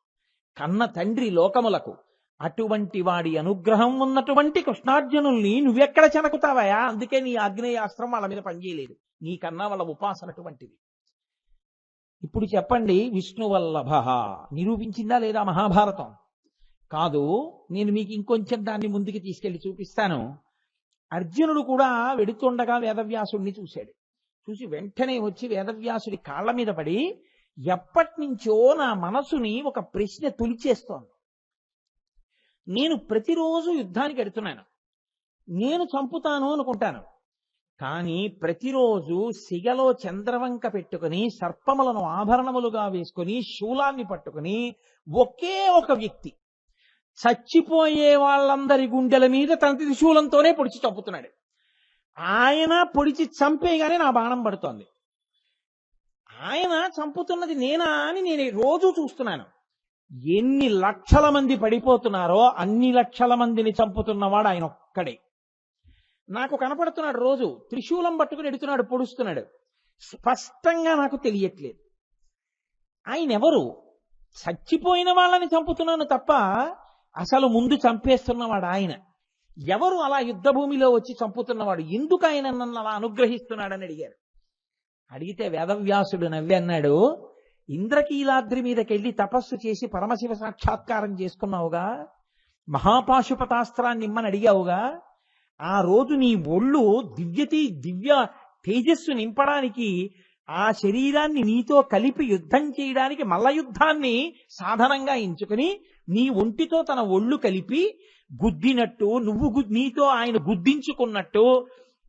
కన్న తండ్రి లోకములకు. అటువంటి వాడి అనుగ్రహం ఉన్నటువంటి కృష్ణార్జునుల్ని నువ్వెక్కడ చెనకుతావయా? అందుకే నీ ఆగ్నేయాస్త్రం వాళ్ళ మీద పనిచేయలేదు, నీకన్నా వాళ్ళ ఉపాసన అటువంటిది. ఇప్పుడు చెప్పండి, విష్ణువల్లభ నిరూపించిందా లేదా మహాభారతం? కాదు, నేను మీకు ఇంకొంచెం దాన్ని ముందుకు తీసుకెళ్లి చూపిస్తాను. అర్జునుడు కూడా వెడుతుండగా వేదవ్యాసుడిని చూశాడు. చూసి వెంటనే వచ్చి వేదవ్యాసుడి కాళ్ళ మీద పడి, ఎప్పటి నుంచో నా మనసుని ఒక ప్రశ్న తొలిచేస్తోంది. నేను ప్రతిరోజు యుద్ధానికి వెడుతున్నాను, నేను చంపుతాను అనుకుంటాను, కానీ ప్రతిరోజు సిగలో చంద్రవంక పెట్టుకుని, సర్పములను ఆభరణములుగా వేసుకుని, శూలాన్ని పట్టుకుని ఒకే ఒక వ్యక్తి చచ్చిపోయే వాళ్ళందరి గుండెల మీద తన త్రిశూలంతోనే పొడిచి చంపుతున్నాడు. ఆయన పొడిచి చంపేగానే నా బాణం పడుతోంది. ఆయన చంపుతున్నది నేనా అని నేను రోజు చూస్తున్నాను. ఎన్ని లక్షల మంది పడిపోతున్నారో అన్ని లక్షల మందిని చంపుతున్నవాడు ఆయన ఒక్కడే నాకు కనపడుతున్నాడు. రోజు త్రిశూలం పట్టుకుని ఎడుతున్నాడు, పొడుస్తున్నాడు. స్పష్టంగా నాకు తెలియట్లేదు. ఆయన ఎవరు? చచ్చిపోయిన వాళ్ళని చంపుతున్నాను తప్ప అసలు ముందు చంపేస్తున్నవాడు ఆయన. ఎవరు అలా యుద్ధ భూమిలో వచ్చి చంపుతున్నవాడు? ఎందుకు ఆయన నన్ను అలా అనుగ్రహిస్తున్నాడని అడిగారు. అడిగితే వేదవ్యాసుడు నవ్వి అన్నాడు, ఇంద్రకీలాద్రి మీదకెళ్ళి తపస్సు చేసి పరమశివ సాక్షాత్కారం చేసుకున్నావుగా, మహాపాశుపతాస్త్రాన్ని ఇమ్మని అడిగావుగా, ఆ రోజు నీ ఒళ్ళు దివ్య తేజస్సు నింపడానికి ఆ శరీరాన్ని నీతో కలిపి యుద్ధం చేయడానికి మల్ల యుద్ధాన్ని సాధనంగా ఎంచుకుని నీ ఒంటితో తన ఒళ్ళు కలిపి గుద్దినట్టు, నీతో ఆయన గుద్దించుకున్నట్టు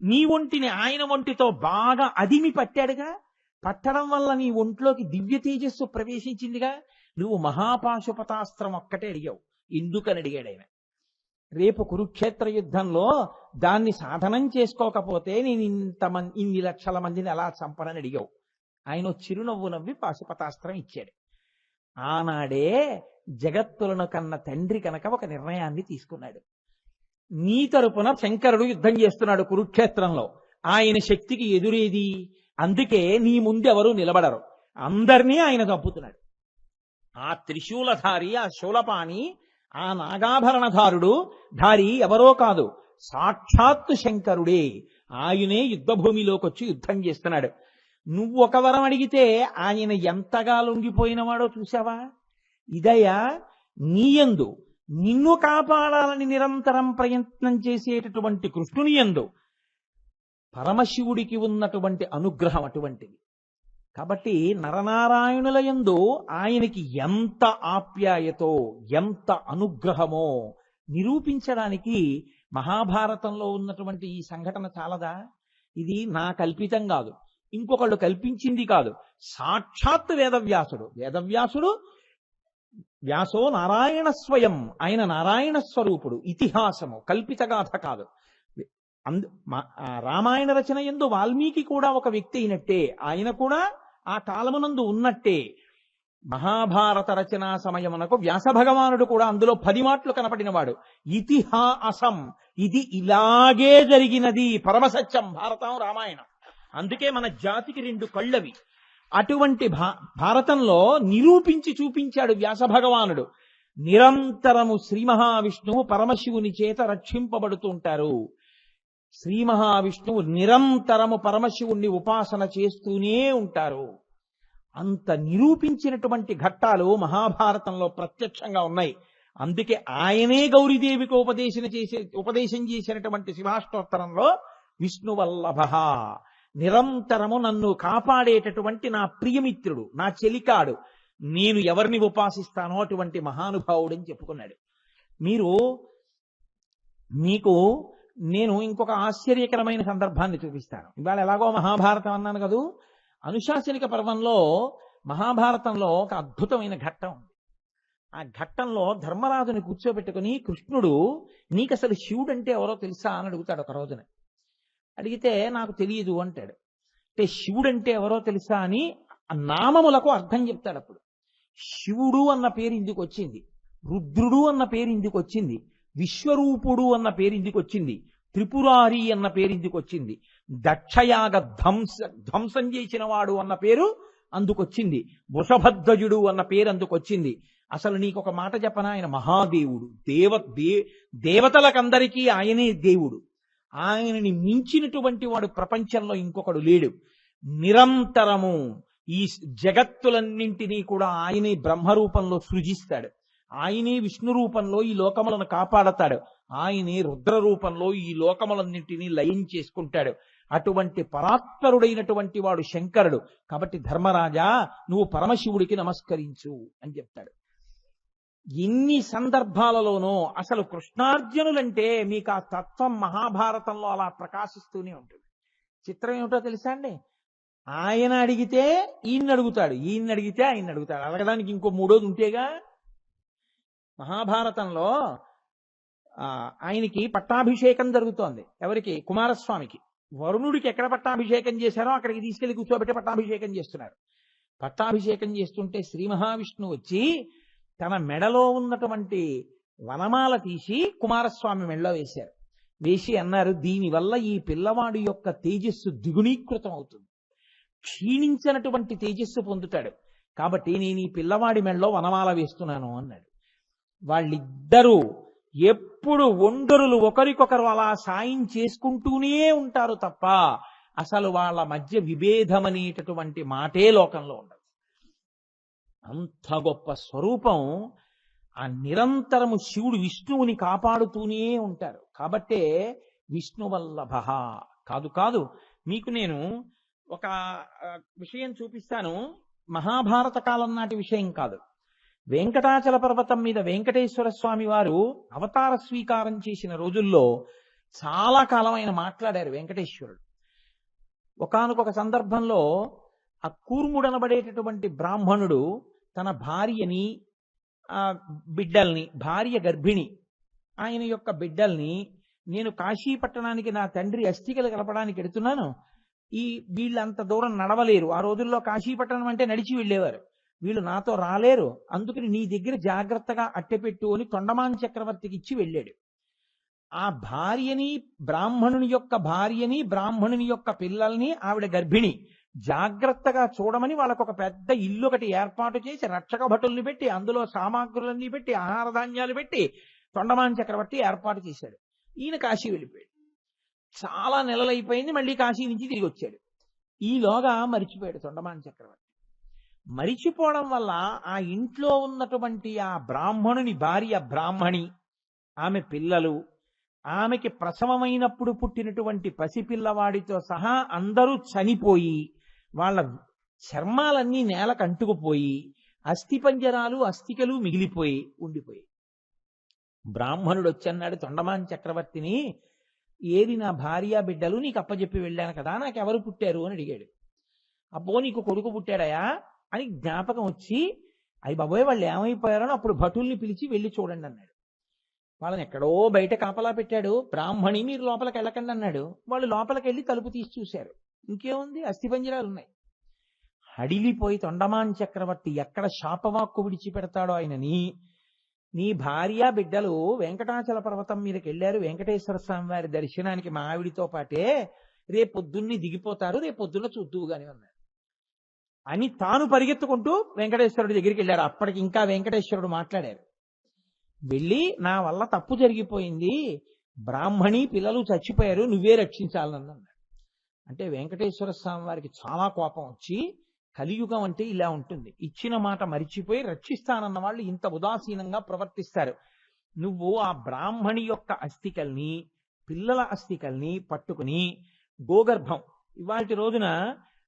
నీ ఒంటిని ఆయన ఒంటితో బాగా అదిమి పట్టాడుగా. పట్టడం వల్ల నీ ఒంట్లోకి దివ్య తేజస్సు ప్రవేశించిందిగా. నువ్వు మహాపాశుపతాస్త్రం ఒక్కటే అడిగావు. ఎందుకని అడిగాడు ఆయన. రేపు కురుక్షేత్ర యుద్ధంలో దాన్ని సాధనం చేసుకోకపోతే నేను ఇన్ని లక్షల మందిని ఎలా చంపనని అడిగావు. ఆయన చిరునవ్వు నవ్వి పాశుపతాస్త్రం ఇచ్చాడు. ఆనాడే జగత్తులను కన్న తండ్రి కనుక ఒక నిర్ణయాన్ని తీసుకున్నాడు. నీ తరపున శంకరుడు యుద్ధం చేస్తున్నాడు కురుక్షేత్రంలో. ఆయన శక్తికి ఎదురేది? అందుకే నీ ముందెవరూ నిలబడరు, అందరినీ ఆయన చంపుతున్నాడు. ఆ త్రిశూలధారి, ఆ శూలపాణి, ఆ నాగాభరణధారుడు ధారి ఎవరో కాదు, సాక్షాత్తు శంకరుడే. ఆయనే యుద్ధభూమిలోకి వచ్చి యుద్ధం చేస్తున్నాడు. నువ్వు ఒక వరం అడిగితే ఆయన ఎంతగా లొంగిపోయినవాడో చూసావా? ఇదయ్యా నీయందు నిన్ను కాపాడాలని నిరంతరం ప్రయత్నం చేసేటటువంటి కృష్ణుని యందు పరమశివుడికి ఉన్నటువంటి అనుగ్రహం అటువంటిది. కాబట్టి నరనారాయణుల యందు ఆయనకి ఎంత ఆప్యాయతో, ఎంత అనుగ్రహమో నిరూపించడానికి మహాభారతంలో ఉన్నటువంటి ఈ సంఘటన చాలదా? ఇది నా కల్పితం కాదు, ఇంకొకళ్ళు కల్పించింది కాదు. సాక్షాత్ వేదవ్యాసుడు వ్యాసో నారాయణ స్వయం, ఆయన నారాయణ స్వరూపుడు. ఇతిహాసము, కల్పితగాథ కాదు. రామాయణ రచన యందు వాల్మీకి కూడా ఒక వ్యక్తి అయినట్టే, ఆయన కూడా ఆ కాలమునందు ఉన్నట్టే. మహాభారత రచనా సమయమునకు వ్యాస భగవానుడు కూడా అందులో 10 మాటలు కనపడినవాడు. ఇతిహాసం, ఇది ఇలాగే జరిగినది, పరమసత్యం భారతం రామాయణం. అందుకే మన జాతికి 2 కళ్ళవి. అటువంటి భారతంలో నిరూపించి చూపించాడు వ్యాస భగవానుడు. నిరంతరము శ్రీ మహావిష్ణువు పరమశివుని చేత రక్షింపబడుతూ ఉంటారు. శ్రీ మహావిష్ణువు నిరంతరము పరమశివుణ్ణి ఉపాసన చేస్తూనే ఉంటారు. అంత నిరూపించినటువంటి ఘట్టాలు మహాభారతంలో ప్రత్యక్షంగా ఉన్నాయి. అందుకే ఆయనే గౌరీదేవికి ఉపదేశం చేసినటువంటి శివాష్టోత్తరంలో విష్ణువల్లభ, నిరంతరము నన్ను కాపాడేటటువంటి నా ప్రియమిత్రుడు, నా చెలికాడు, నేను ఎవరిని ఉపాసిస్తానో అటువంటి మహానుభావుడని చెప్పుకున్నాడు. మీకు నేను ఇంకొక ఆశ్చర్యకరమైన సందర్భాన్ని చూపిస్తాను. ఇవాళ ఎలాగో మహాభారతం అన్నాను కదూ, అనుశాసనిక పర్వంలో మహాభారతంలో ఒక అద్భుతమైన ఘట్టం ఉంది. ఆ ఘట్టంలో ధర్మరాజుని కూర్చోబెట్టుకుని కృష్ణుడు, నీకు అసలు శివుడు అంటే ఎవరో తెలుసా అని అడుగుతాడు ఒక రోజున. అడిగితే నాకు తెలియదు అంటాడు. అంటే శివుడు అంటే ఎవరో తెలుసా అని నామములకు అర్థం చెప్తాడు. అప్పుడు శివుడు అన్న పేరు ఇందుకు వచ్చింది, రుద్రుడు అన్న పేరు ఇందుకు వచ్చింది, విశ్వరూపుడు అన్న పేరు ఇందుకు వచ్చింది, త్రిపురారి అన్న పేరు ఇందుకు వచ్చింది, దక్షయాగ ధ్వంసం చేసిన వాడు అన్న పేరు అందుకొచ్చింది, వృషభధ్వజుడు అన్న పేరు అందుకొచ్చింది. అసలు నీకు ఒక మాట చెప్పనా, ఆయన మహాదేవుడు, దేవతలకందరికీ ఆయనే దేవుడు. ఆయనని మించినటువంటి వాడు ప్రపంచంలో ఇంకొకడు లేడు. నిరంతరము ఈ జగత్తులన్నింటినీ కూడా ఆయనే బ్రహ్మరూపంలో సృజిస్తాడు, ఆయనే విష్ణు రూపంలో ఈ లోకములను కాపాడతాడు, ఆయనే రుద్ర రూపంలో ఈ లోకములన్నింటినీ లయం చేసుకుంటాడు. అటువంటి పరాత్పరుడైనటువంటి వాడు శంకరుడు. కాబట్టి ధర్మరాజా, నువ్వు పరమశివుడికి నమస్కరించు అని చెప్తాడు. ఎన్ని సందర్భాలలోనూ అసలు కృష్ణార్జునులంటే మీకు ఆ తత్వం మహాభారతంలో అలా ప్రకాశిస్తూనే ఉంటుంది. చిత్రం ఏమిటో తెలుసా అండి, ఆయన అడిగితే ఈయన్ని అడుగుతాడు, ఈయన్ని అడిగితే ఆయన్ని అడుగుతాడు. అడగడానికి ఇంకో మూడోది ఉంటేగా. మహాభారతంలో ఆయనకి పట్టాభిషేకం జరుగుతోంది. ఎవరికి? కుమారస్వామికి. వరుణుడికి ఎక్కడ పట్టాభిషేకం చేశారో అక్కడికి తీసుకెళ్లి కూర్చోబెట్టి పట్టాభిషేకం చేస్తున్నారు. పట్టాభిషేకం చేస్తుంటే శ్రీ మహావిష్ణువు వచ్చి తన మెడలో ఉన్నటువంటి వనమాల తీసి కుమారస్వామి మెడలో వేశారు. వేసి అన్నారు, దీనివల్ల ఈ పిల్లవాడి యొక్క తేజస్సు ద్విగుణీకృతం అవుతుంది, క్షీణించినటువంటి తేజస్సు పొందుతాడు. కాబట్టి నేను ఈ పిల్లవాడి మెడలో వనమాల వేస్తున్నాను అన్నాడు. వాళ్ళిద్దరూ ఎప్పుడు ఒండరులు ఒకరికొకరు అలా సాయం చేసుకుంటూనే ఉంటారు తప్ప అసలు వాళ్ళ మధ్య విభేదం అనేటటువంటి మాటే లోకంలో ఉండదు. అంత గొప్ప స్వరూపం. ఆ నిరంతరము శివుడు విష్ణువుని కాపాడుతూనే ఉంటారు. కాబట్టే విష్ణువల్లభ. కాదు మీకు నేను ఒక విషయం చూపిస్తాను. మహాభారత కాలం నాటి విషయం కాదు. వెంకటాచల పర్వతం మీద వెంకటేశ్వర స్వామి వారు అవతార స్వీకారం చేసిన రోజుల్లో చాలా కాలం ఆయన మాట్లాడారు వెంకటేశ్వరుడు. ఒకానొక సందర్భంలో ఆ కూర్ముడనబడేటటువంటి బ్రాహ్మణుడు తన భార్యని, ఆ బిడ్డల్ని, భార్య గర్భిణి, ఆయన యొక్క బిడ్డల్ని, నేను కాశీ పట్టణానికి నా తండ్రి అస్థికలు కలపడానికి ఎడుతున్నాను, వీళ్ళంత దూరం నడవలేరు. ఆ రోజుల్లో కాశీపట్టణం అంటే నడిచి వెళ్ళేవారు. వీళ్ళు నాతో రాలేరు, అందుకని నీ దగ్గర జాగ్రత్తగా అట్టెపెట్టు అని తొండమాన్ చక్రవర్తికి ఇచ్చి వెళ్ళాడు. ఆ భార్యని, బ్రాహ్మణుని యొక్క భార్యని, బ్రాహ్మణుని యొక్క పిల్లల్ని, ఆవిడ గర్భిణి, జాగ్రత్తగా చూడమని వాళ్ళకు ఒక పెద్ద ఇల్లు ఒకటి ఏర్పాటు చేసి రక్షక భటుల్ని పెట్టి అందులో సామాగ్రులన్నీ పెట్టి ఆహార ధాన్యాలు పెట్టి తొండమాన్ చక్రవర్తి ఏర్పాటు చేశాడు. ఈయన కాశీ వెళ్ళిపోయాడు. చాలా నెలలైపోయింది, మళ్ళీ కాశీ నుంచి తిరిగి వచ్చాడు. ఈలోగా మరిచిపోయాడు తొండమాన్ చక్రవర్తి. మరిచిపోవడం వల్ల ఆ ఇంట్లో ఉన్నటువంటి ఆ బ్రాహ్మణుని భార్య బ్రాహ్మణి, ఆమె పిల్లలు, ఆమెకి ప్రసవమైనప్పుడు పుట్టినటువంటి పసిపిల్లవాడితో సహా అందరూ చనిపోయి వాళ్ళ చర్మాలన్నీ నేలకు అంటుకుపోయి అస్థిపంజరాలు అస్థికలు మిగిలిపోయి ఉండిపోయి. బ్రాహ్మణుడు వచ్చన్నాడు తొండమాన్ చక్రవర్తిని, ఏది నా భార్య బిడ్డలు నీకు అప్పచెప్పి వెళ్ళాను కదా, నాకెవరు పుట్టారు అని అడిగాడు. అబ్బో నీకు కొడుకు పుట్టాడయా అని జ్ఞాపకం వచ్చి, అయ్యి బాబోయ్ వాళ్ళు ఏమైపోయారని అప్పుడు భటుల్ని పిలిచి వెళ్ళి చూడండి అన్నాడు. వాళ్ళని ఎక్కడో బయట కాపలా పెట్టాడు. బ్రాహ్మణి మీరు లోపలికి వెళ్ళకండి అన్నాడు. వాళ్ళు లోపలికి వెళ్ళి తలుపు తీసి చూశారు. ఇంకేముంది, అస్థిపంజరాలు ఉన్నాయి. హడిలిపోయి తొండమాన్ చక్రవర్తి ఎక్కడ శాపవాక్కు విడిచిపెడతాడో ఆయనని, నీ భార్య బిడ్డలు వెంకటాచల పర్వతం మీదకి వెళ్ళారు వెంకటేశ్వర స్వామి వారి దర్శనానికి మా ఆవిడితో పాటే, రేపొద్దున్ని దిగిపోతారు, రేపొద్దున్న చూద్దువుగాని అన్నాడు. అని తాను పరిగెత్తుకుంటూ వెంకటేశ్వరుడి దగ్గరికి వెళ్ళారు. అప్పటికి ఇంకా వెంకటేశ్వరుడు మాట్లాడారు. వెళ్ళి నా వల్ల తప్పు జరిగిపోయింది, బ్రాహ్మణి పిల్లలు చచ్చిపోయారు, నువ్వే రక్షించాలని అన్నాడు. అంటే వెంకటేశ్వర స్వామి వారికి చాలా కోపం వచ్చి, కలియుగం అంటే ఇలా ఉంటుంది, ఇచ్చిన మాట మరిచిపోయి రక్షిస్తానన్న వాళ్ళు ఇంత ఉదాసీనంగా ప్రవర్తిస్తారు. నువ్వు ఆ బ్రాహ్మణి యొక్క అస్థికల్ని, పిల్లల అస్థికల్ని పట్టుకుని గోగర్భం, ఇవాళ రోజున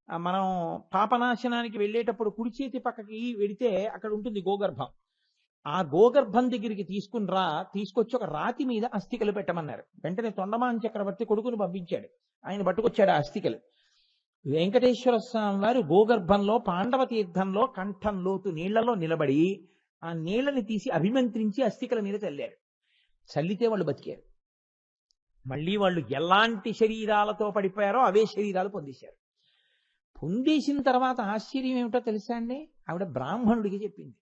మనం పాపనాశనానికి వెళ్ళేటప్పుడు కుడి చేతి పక్కకి వెడితే అక్కడ ఉంటుంది గోగర్భం. ఆ గోగర్భం దగ్గరికి తీసుకొచ్చి ఒక రాతి మీద అస్థికలు పెట్టమన్నారు. వెంటనే తొండమాన్ చక్రవర్తి కొడుకును పంపించాడు. ఆయన పట్టుకొచ్చాడు ఆ అస్థికలు. వెంకటేశ్వర స్వామి వారు గోగర్భంలో పాండవ తీర్థంలో కంఠం లోతు నీళ్లలో నిలబడి ఆ నీళ్లని తీసి అభిమంత్రించి అస్థికల మీద చల్లారు. చల్లితే వాళ్ళు బతికారు. మళ్ళీ వాళ్ళు ఎలాంటి శరీరాలతో పడిపోయారో అవే శరీరాలు పొందేశారు. పొందేసిన తర్వాత ఆశ్చర్యం ఏమిటో తెలుసా అండి, ఆవిడ బ్రాహ్మణుడికి చెప్పింది.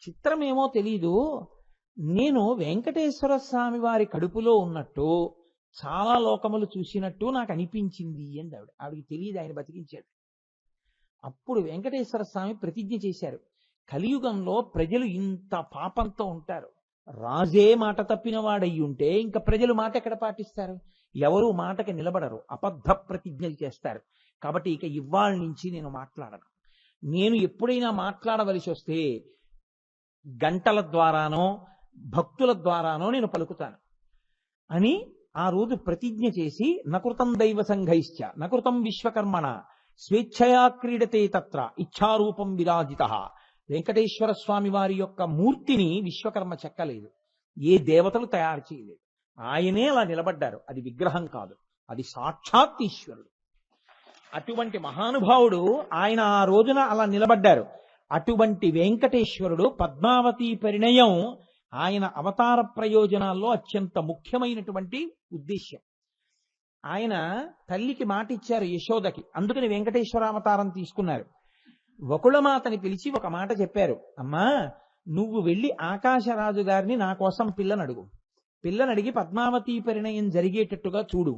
చిత్రమేమో తెలీదు, నేను వెంకటేశ్వర స్వామి వారి కడుపులో ఉన్నట్టు చాలా లోకములు చూసినట్టు నాకు అనిపించింది అండి ఆవిడికి తెలియదు, ఆయన బతికించాడు. అప్పుడు వెంకటేశ్వర స్వామి ప్రతిజ్ఞ చేశారు, కలియుగంలో ప్రజలు ఇంత పాపంతో ఉంటారు, రాజే మాట తప్పిన వాడయ్యి ఉంటే ఇంకా ప్రజలు మాట ఎక్కడ పాటిస్తారు, ఎవరు మాటకి నిలబడరు, అబద్ధ ప్రతిజ్ఞలు చేస్తారు. కాబట్టి ఇక ఇవాళ నుంచి నేను మాట్లాడను, నేను ఎప్పుడైనా మాట్లాడవలసి వస్తే గంటల ద్వారానో భక్తుల ద్వారానో నేను పలుకుతాను అని ఆ రోజు ప్రతిజ్ఞ చేసి, నకృతం దైవ సంఘైశ్చ నకృతం విశ్వకర్మణ స్వేచ్ఛయా క్రీడతే తత్ర ఇచ్ఛారూపం విరాజిత. వెంకటేశ్వర స్వామి వారి యొక్క మూర్తిని విశ్వకర్మ చెక్కలేదు, ఏ దేవతలు తయారు చేయలేదు, ఆయనే అలా నిలబడ్డారు. అది విగ్రహం కాదు, అది సాక్షాత్ ఈశ్వరుడు. అటువంటి మహానుభావుడు ఆయన ఆ రోజున అలా నిలబడ్డారు. అటువంటి వెంకటేశ్వరుడు పద్మావతి పరిణయం ఆయన అవతార ప్రయోజనాల్లో అత్యంత ముఖ్యమైనటువంటి ఉద్దేశ్యం. ఆయన తల్లికి మాట ఇచ్చారు యశోదకి, అందుకని వెంకటేశ్వరావతారం తీసుకున్నారు. వకుళమాతని పిలిచి ఒక మాట చెప్పారు, అమ్మా నువ్వు వెళ్ళి ఆకాశరాజు గారిని నా కోసం పిల్లనడిగి పద్మావతి పరిణయం జరిగేటట్టుగా చూడు.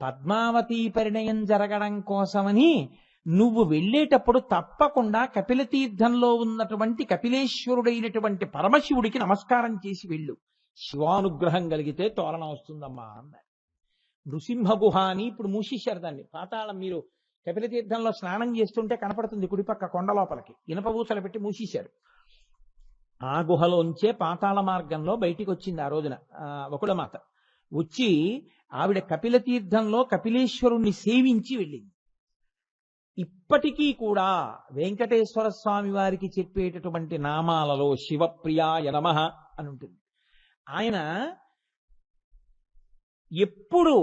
పద్మావతి పరిణయం జరగడం కోసమని నువ్వు వెళ్ళేటప్పుడు తప్పకుండా కపిల తీర్థంలో ఉన్నటువంటి కపిలేశ్వరుడైనటువంటి పరమశివుడికి నమస్కారం చేసి వెళ్ళు. శివానుగ్రహం కలిగితే తోరణం వస్తుందమ్మా అన్నారు. నృసింహ గుహ అని ఇప్పుడు మూసేశారు దాన్ని. పాతాళం మీరు కపిల తీర్థంలో స్నానం చేస్తుంటే కనపడుతుంది కుడిపక్క కొండ లోపలికి. ఇనప ఊసలు పెట్టి మూసేశారు. ఆ గుహలోంచే పాతాళ మార్గంలో బయటికి వచ్చింది ఆ రోజున వకుళమాత. వచ్చి ఆవిడ కపిల తీర్థంలో కపిలేశ్వరుణ్ణి సేవించి వెళ్ళింది. ఇప్పటికీ కూడా వెంకటేశ్వర స్వామి వారికి చెప్పేటటువంటి నామాలలో శివప్రియాయ నమః అని ఉంటుంది. ఆయన ఎప్పుడు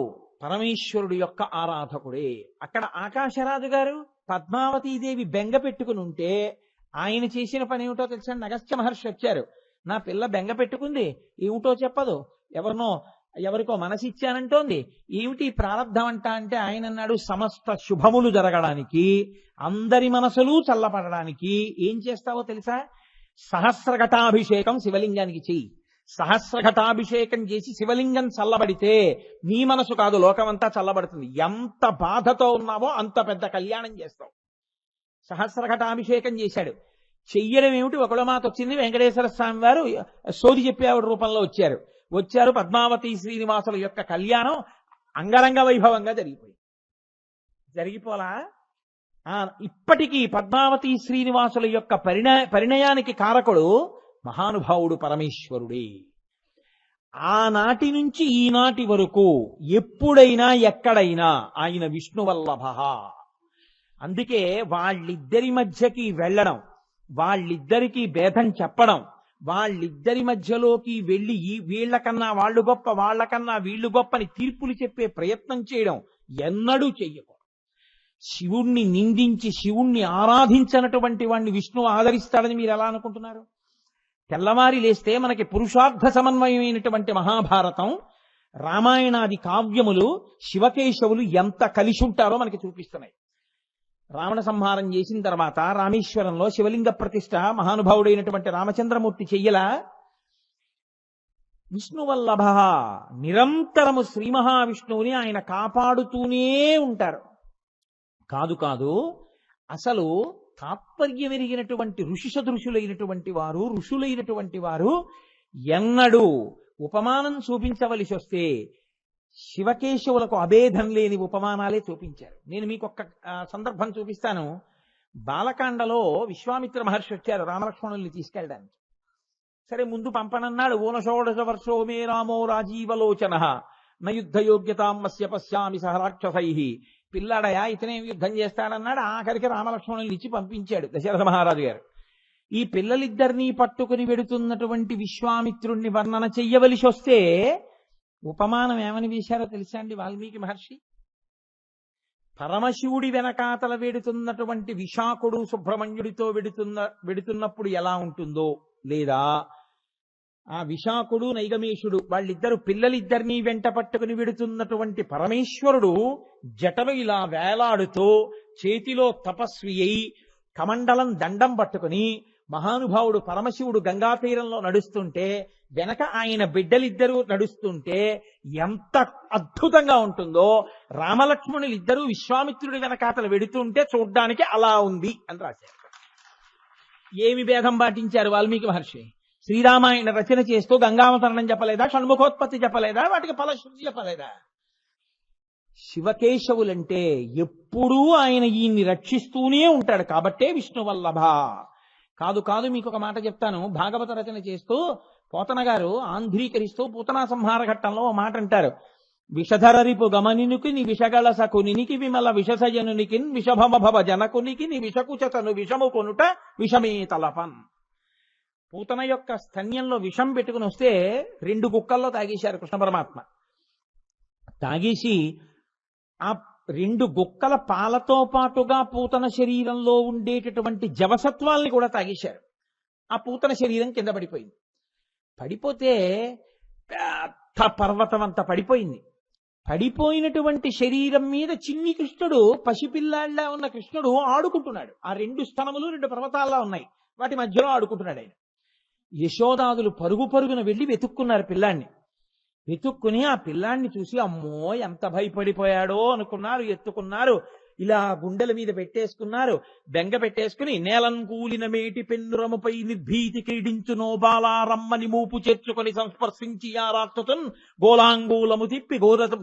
పరమేశ్వరుడు యొక్క ఆరాధకుడే. అక్కడ ఆకాశరాజు గారు పద్మావతీదేవి బెంగ పెట్టుకుని ఉంటే ఆయన చేసిన పని ఏమిటో తెలుసండి. అగస్త్య మహర్షి వచ్చారు, నా పిల్ల బెంగ పెట్టుకుంది, ఏమిటో చెప్పదు, ఎవరికో మనసిచ్చానంటోంది, ఏమిటి ప్రారంధం అంట అంటే ఆయన అన్నాడు, సమస్త శుభములు జరగడానికి, అందరి మనసులు చల్లపడడానికి ఏం చేస్తావో తెలుసా? సహస్రఘటాభిషేకం శివలింగానికి చెయ్యి. సహస్రఘటాభిషేకం చేసి శివలింగం చల్లబడితే నీ మనసు కాదు లోకమంతా చల్లబడుతుంది. ఎంత బాధతో ఉన్నావో అంత పెద్ద కళ్యాణం చేస్తావు. సహస్రఘటాభిషేకం చేశాడు. చెయ్యడం ఏమిటి? ఒకళ్ళమాత వచ్చింది, వెంకటేశ్వర స్వామి వారు సోది చెప్పేవాడు రూపంలో వచ్చారు. పద్మావతి శ్రీనివాసుల యొక్క కళ్యాణం అంగరంగ వైభవంగా జరిగిపోలా. ఇప్పటికీ పద్మావతి శ్రీనివాసుల యొక్క పరిణయానికి కారకుడు మహానుభావుడు పరమేశ్వరుడే. ఆనాటి నుంచి ఈనాటి వరకు ఎప్పుడైనా ఎక్కడైనా ఆయన విష్ణువల్లభ. అందుకే వాళ్ళిద్దరి మధ్యకి వెళ్ళడం, వాళ్ళిద్దరికీ భేదం చెప్పడం, వాళ్ళిద్దరి మధ్యలోకి వెళ్ళి వీళ్ళకన్నా వాళ్ళు గొప్ప, వాళ్ళకన్నా వీళ్ళు గొప్పని తీర్పులు చెప్పే ప్రయత్నం చేయడం ఎన్నడూ చెయ్యకూడదు. శివుణ్ణి నిందించి శివుణ్ణి ఆరాధించినటువంటి వాణ్ణి విష్ణువు ఆదరిస్తాడని మీరు ఎలా అనుకుంటున్నారు? తెల్లవారి లేస్తే మనకి పురుషార్థ సమన్వయమైనటువంటి మహాభారతం, రామాయణాది కావ్యములు, శివకేశవులు ఎంత కలిసి ఉంటారో మనకి చూపిస్తున్నాయి. రావణ సంహారం చేసిన తర్వాత రామేశ్వరంలో శివలింగ ప్రతిష్ఠ మహానుభావుడైనటువంటి రామచంద్రమూర్తి చెయ్యలా? విష్ణువల్లభ, నిరంతరము శ్రీ మహావిష్ణువుని ఆయన కాపాడుతూనే ఉంటారు. కాదు అసలు తాత్పర్యమెరిగినటువంటి ఋషి సదృశులైనటువంటి వారు, ఋషులైనటువంటి వారు ఎన్నడూ ఉపమానం చూపించవలసి వస్తే శివకేశవులకు అభేదం లేని ఉపమానాలే చూపించారు. నేను మీకు ఒక్క సందర్భం చూపిస్తాను. బాలకాండలో విశ్వామిత్ర మహర్షి వచ్చారు రామలక్ష్మణుల్ని తీసుకెళ్ళడానికి. సరే ముందు పంపనన్నాడు. ఊనషోడశ వర్షో మే రామో రాజీవలోచన నయుద్ధ యోగ్యతామస్య పశ్యామి సహ రాక్షసై. పిల్లాడయా, ఇతనేం యుద్ధం చేస్తాడన్నాడు. ఆఖరికి రామలక్ష్మణుల్ని ఇచ్చి పంపించాడు దశరథ మహారాజు గారు. ఈ పిల్లలిద్దరినీ పట్టుకుని వెడుతున్నటువంటి విశ్వామిత్రుణ్ణి వర్ణన చెయ్యవలసి వస్తే ఉపమానం ఏమని వేశారో తెలుసా అండి వాల్మీకి మహర్షి? పరమశివుడి వెనకాతల వెడుతున్నటువంటి విశాఖుడు సుబ్రహ్మణ్యుడితో వెడుతున్నప్పుడు ఎలా ఉంటుందో, లేదా ఆ విశాఖుడు నైగమేశుడు వాళ్ళిద్దరు పిల్లలిద్దరినీ వెంట పట్టుకుని వెడుతున్నటువంటి పరమేశ్వరుడు జటలు ఇలా వేలాడుతూ చేతిలో తపస్వి అయి కమండలం దండం పట్టుకుని మహానుభావుడు పరమశివుడు గంగా తీరంలో నడుస్తుంటే వెనక ఆయన బిడ్డలిద్దరూ నడుస్తుంటే ఎంత అద్భుతంగా ఉంటుందో, రామలక్ష్మణులు ఇద్దరూ విశ్వామిత్రుడి వెనకాతలు వెడుతుంటే చూడ్డానికి అలా ఉంది అని రాశారు. ఏమి భేదం పాటించారు వాల్మీకి మహర్షి? శ్రీరామాయణ రచన చేస్తూ గంగావతరణం చెప్పలేదా? షణ్ముఖోత్పత్తి చెప్పలేదా? వాటికి ఫలశ్రుతి చెప్పలేదా? శివకేశవులంటే ఎప్పుడూ ఆయన ఈయన్ని రక్షిస్తూనే ఉంటాడు కాబట్టే విష్ణువల్లభ. కాదు మీకు ఒక మాట చెప్తాను. భాగవత రచన చేస్తూ పోతన గారు ఆంధ్రీకరిస్తూ పూతనా సంహార ఘట్టంలో ఓ మాట అంటారు. విషధరరిపు గమనినికి ని విషగళ సకునికి విమల విషసయనునికి విషభమ భవ జనకునికి ని విషకుచతను విషము కొనుట విషమే తలపన్. పూతన యొక్క స్తన్యంలో విషం పెట్టుకుని వస్తే 2 గుక్కల్లో తాగేశారు కృష్ణ పరమాత్మ. తాగేసి ఆ 2 గుక్కల పాలతో పాటుగా పూతన శరీరంలో ఉండేటటువంటి జవసత్వాల్ని కూడా తాగేశారు. ఆ పూతన శరీరం కింద పడిపోయింది. పడిపోతే పెద్ద పర్వతం అంతా పడిపోయింది. పడిపోయినటువంటి శరీరం మీద చిన్ని కృష్ణుడు, పసిపిల్లాళ్ళ ఉన్న కృష్ణుడు ఆడుకుంటున్నాడు. ఆ 2 స్తనములు 2 పర్వతాల్లా ఉన్నాయి, వాటి మధ్యలో ఆడుకుంటున్నాడు ఆయన. యశోదాదులు పరుగున వెళ్ళి వెతుక్కున్నారు పిల్లాన్ని. వెతుక్కుని ఆ పిల్లాన్ని చూసి అమ్మో ఎంత భయపడిపోయాడో అనుకున్నారు. ఎత్తుకున్నారు. ఇలా గుండెల మీద పెట్టేసుకున్నారు. బెంగ పెట్టేసుకుని నేలం కూలిన మేటి పెన్నురముపై నిర్భీతి క్రీడించునో బాలారమ్మని మూపు చేర్చుకొని సంస్పర్శించి ఆ రాక్షసున్ గోలాంగూలము తిప్పి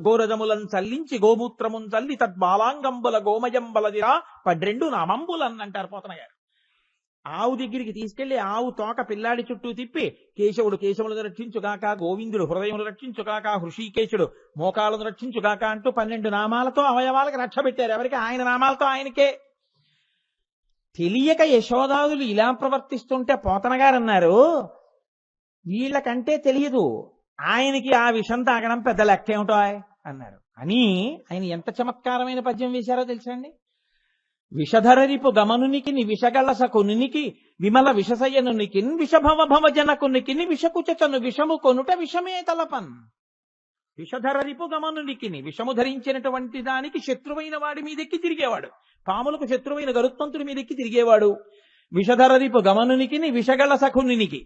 గోరజములను చల్లించి గోమూత్రమున్ చల్లి తద్బాలాంగంబుల గోమయంబలదిరా 12 నామంబులన్ అంటారు పోతన గారు. ఆవు దగ్గరికి తీసుకెళ్లి ఆవు తోక పిల్లాడి చుట్టూ తిప్పి కేశవుడు కేశవులను రక్షించుగాక, గోవిందుడు హృదయములు రక్షించుగాక, హృషికేశుడు మోకాలను రక్షించుగాక అంటూ 12 నామాలతో అవయవాలకు రక్ష పెట్టారు. ఎవరికి? ఆయన నామాలతో ఆయనకే. తెలియక యశోదాదులు ఇలా ప్రవర్తిస్తుంటే పోతన గారు అన్నారు, వీళ్ళకంటే తెలియదు, ఆయనకి ఆ విషం తాగడం పెద్ద లెక్కేమిటో అన్నారు. అని ఆయన ఎంత చమత్కారమైన పద్యం వేశారో తెలుసండి. విషధరరిపు గమనునికి విషగలస కొనునికి విమల విషసయనునికి విషభవ భవ జనకునికి విషకుచను విషము కొనుట విషమే తలపన్. విషధరరిపు గమనునికి విషము ధరించినటువంటి దానికి శత్రువైన వాడి మీదెక్కి తిరిగేవాడు, పాములకు శత్రువైన గరుత్మంతుడి మీదెక్కి తిరిగేవాడు. విషధరరిపు గమనునికి విషగల సఖునికి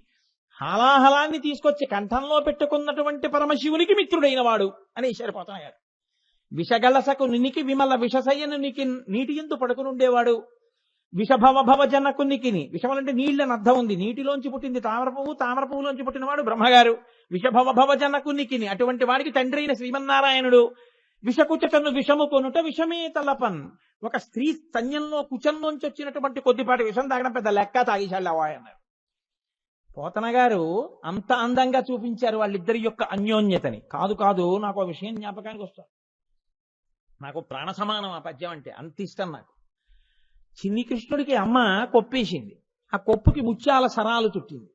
హాలాహలాన్ని తీసుకొచ్చి కంఠంలో పెట్టుకున్నటువంటి పరమశివునికి మిత్రుడైన వాడు అని ఈశ్వరపోతనయ్యారు. విషగలసకు నినికి విమల విషసయ్యనునికి నీటి ఎందు పడుకునుండేవాడు. విషభవ భవ జనకునికి విషములంటే నీళ్ళని అర్థం ఉంది, నీటిలోంచి పుట్టింది తామర పువ్వు, తామర పువ్వులోంచి పుట్టినవాడు బ్రహ్మగారు. విషభవ భవ జనకునికి అటువంటి వాడికి తండ్రి అయిన శ్రీమన్నారాయణుడు. విషకుచను విషము కొనుట విషమే తలపన్. ఒక స్త్రీ స్తన్యంలో కుచంలోంచి వచ్చినటువంటి కొద్దిపాటి విషం తాగడం పెద్ద లెక్క, తాగిశాళ్ళు అన్నారు. పోతన గారు అంత అందంగా చూపించారు వాళ్ళిద్దరి యొక్క అన్యోన్యతని. కాదు కాదు, నాకు ఆ విషయం జ్ఞాపకానికి వస్తుంది. నాకు ప్రాణ సమానం ఆ పద్యం అంటే, అంత ఇష్టం నాకు. చిన్ని కృష్ణుడికి అమ్మ కొప్పేసింది, ఆ కొప్పుకి ముత్యాల సరాలు చుట్టింది.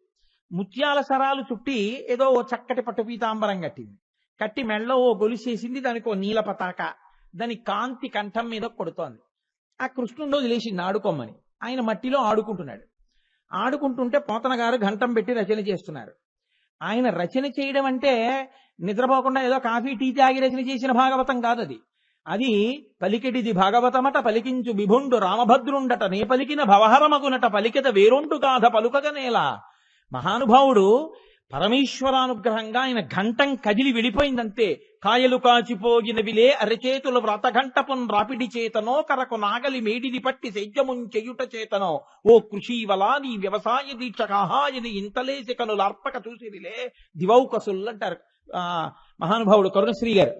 ముత్యాల సరాలు చుట్టి ఏదో ఓ చక్కటి పట్టు పీతాంబరం కట్టింది. కట్టి మెళ్ళో ఓ గొలుసేసింది, దానికి ఓ నీల పతాక, దాని కాంతి కంఠం మీద కొడుతోంది. ఆ కృష్ణుడు వదిలేసింది ఆడుకోమని. ఆయన మట్టిలో ఆడుకుంటున్నాడు. ఆడుకుంటుంటే పోతన గారు ఘంటం పెట్టి రచన చేస్తున్నారు. ఆయన రచన చేయడం అంటే నిద్రపోకుండా ఏదో కాఫీ టీ తాగి రచన చేసిన భాగవతం కాదు అది. అది పలికిడిది భాగవతమట పలికించు విభుండు రామభద్రుండట నే పలికిన భవహరమగునట పలికిత వేరొంటు గాథ పలుకగనేలా. మహానుభావుడు పరమేశ్వరానుగ్రహంగా ఆయన ఘంటం కదిలి వెళ్ళిపోయిందంతే. కాయలు కాచిపోగిన విలే అరచేతుల వ్రతఘంటపున్ రాపిడి చేతనో కరకు నాగలి మేడిది పట్టి సైద్యమున్ చెయ్యుట చేతనో ఓ కృషీవలా నీ వ్యవసాయ దీక్ష కాహాయని ఇంతలేసి కనులార్పక చూసిరిలే దివౌకసుల్లంటారు మహానుభావుడు కరుణశ్రీ గారు.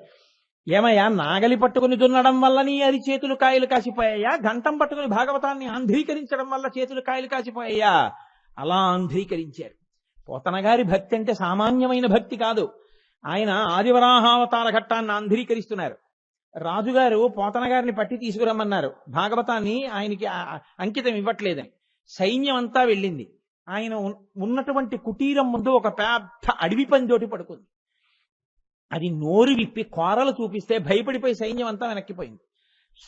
ఏమయ్యా, నాగలి పట్టుకుని దున్నడం వల్ల నీ అది చేతులు కాయలు కాసిపోయాయా? ఘంటం పట్టుకుని భాగవతాన్ని ఆంధ్రీకరించడం వల్ల చేతులు కాయలు కాసిపోయాయా? అలా ఆంధ్రీకరించారు. పోతన గారి భక్తి అంటే సామాన్యమైన భక్తి కాదు. ఆయన ఆదివరాహావతార ఘట్టాన్ని ఆంధ్రీకరిస్తున్నారు. రాజుగారు పోతన గారిని పట్టి తీసుకురమ్మన్నారు. భాగవతాన్ని ఆయనకి అంకితం ఇవ్వట్లేదని సైన్యం అంతా వెళ్ళింది. ఆయన ఉన్నటువంటి కుటీరం ముందు ఒక పెద్ద అడవి పందోటి పడుకుంది. అది నోరు విప్పి కోరలు చూపిస్తే భయపడిపోయి సైన్యం అంతా వెనక్కిపోయింది.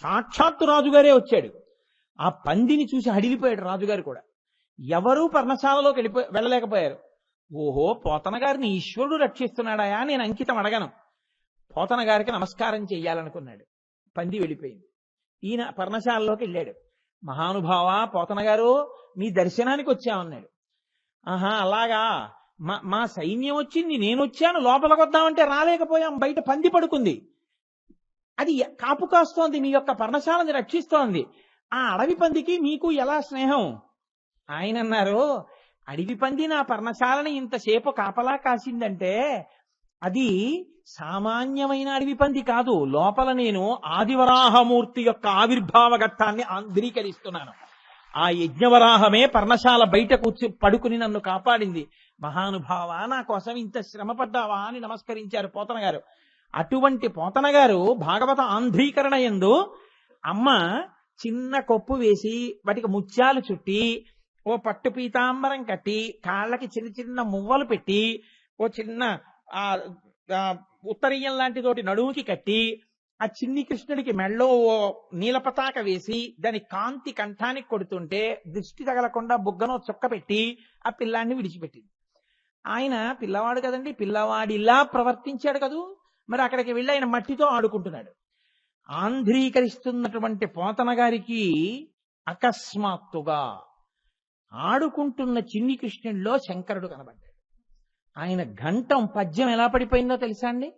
సాక్షాత్తు రాజుగారే వచ్చాడు. ఆ పందిని చూసి హడిలిపోయాడు రాజుగారు కూడా. ఎవరూ పర్ణశాలలోకి వెళ్ళలేకపోయారు. ఓహో, పోతన గారిని ఈశ్వరుడు రక్షిస్తున్నాడాయా, నేను అంకితం అడగను. పోతన గారికి నమస్కారం చెయ్యాలనుకున్నాడు. పంది వెళ్ళిపోయింది. ఈయన పర్ణశాలలోకి వెళ్ళాడు. మహానుభావ పోతన గారు, మీ దర్శనానికి వచ్చామన్నాడు. ఆహా అలాగా, మా సైన్యం వచ్చింది, నేను వచ్చాను, లోపలికి వద్దామంటే రాలేకపోయాం, బయట పంది పడుకుంది, అది కాపు కాస్తోంది, మీ యొక్క పర్ణశాలని రక్షిస్తోంది. ఆ అడవి పందికి మీకు ఎలా స్నేహం? ఆయన అన్నారు, అడవి పంది నా పర్ణశాలని ఇంతసేపు కాపలా కాసిందంటే అది సామాన్యమైన అడవి పంది కాదు. లోపల నేను ఆదివరాహమూర్తి యొక్క ఆవిర్భావ ఘట్టాన్ని ఆంధ్రీకరిస్తున్నాను. ఆ యజ్ఞవరాహమే పర్ణశాల బయట కూర్చు పడుకుని నన్ను కాపాడింది. మహానుభావ, నా కోసం ఇంత శ్రమ పడ్డావా అని నమస్కరించారు పోతన గారు. అటువంటి పోతన గారు భాగవత ఆంధ్రీకరణ యందు అమ్మ చిన్న కొప్పు వేసి వాటికి ముత్యాలు చుట్టి ఓ పట్టు పీతాంబరం కట్టి కాళ్ళకి చిన్న చిన్న మువ్వలు పెట్టి ఓ చిన్న ఉత్తరీయం లాంటి తోటి నడుముకి కట్టి ఆ చిన్ని కృష్ణుడికి మెళ్ళో ఓ నీలపతాక వేసి దాని కాంతి కంఠానికి కొడుతుంటే దృష్టి తగలకుండా బుగ్గనో చుక్క పెట్టి ఆ పిల్లాన్ని విడిచిపెట్టింది. ఆయన పిల్లవాడు కదండి, పిల్లవాడిలా ప్రవర్తించాడు కదూ. మరి అక్కడికి వెళ్ళి ఆయన మట్టితో ఆడుకుంటున్నాడు. ఆంధ్రీకరిస్తున్నటువంటి పోతన గారికి అకస్మాత్తుగా ఆడుకుంటున్న చిన్ని కృష్ణుడిలో శంకరుడు కనబడ్డాడు. ఆయన ఘంటం పద్యం ఎలా పడిపోయిందో తెలుసా అండి?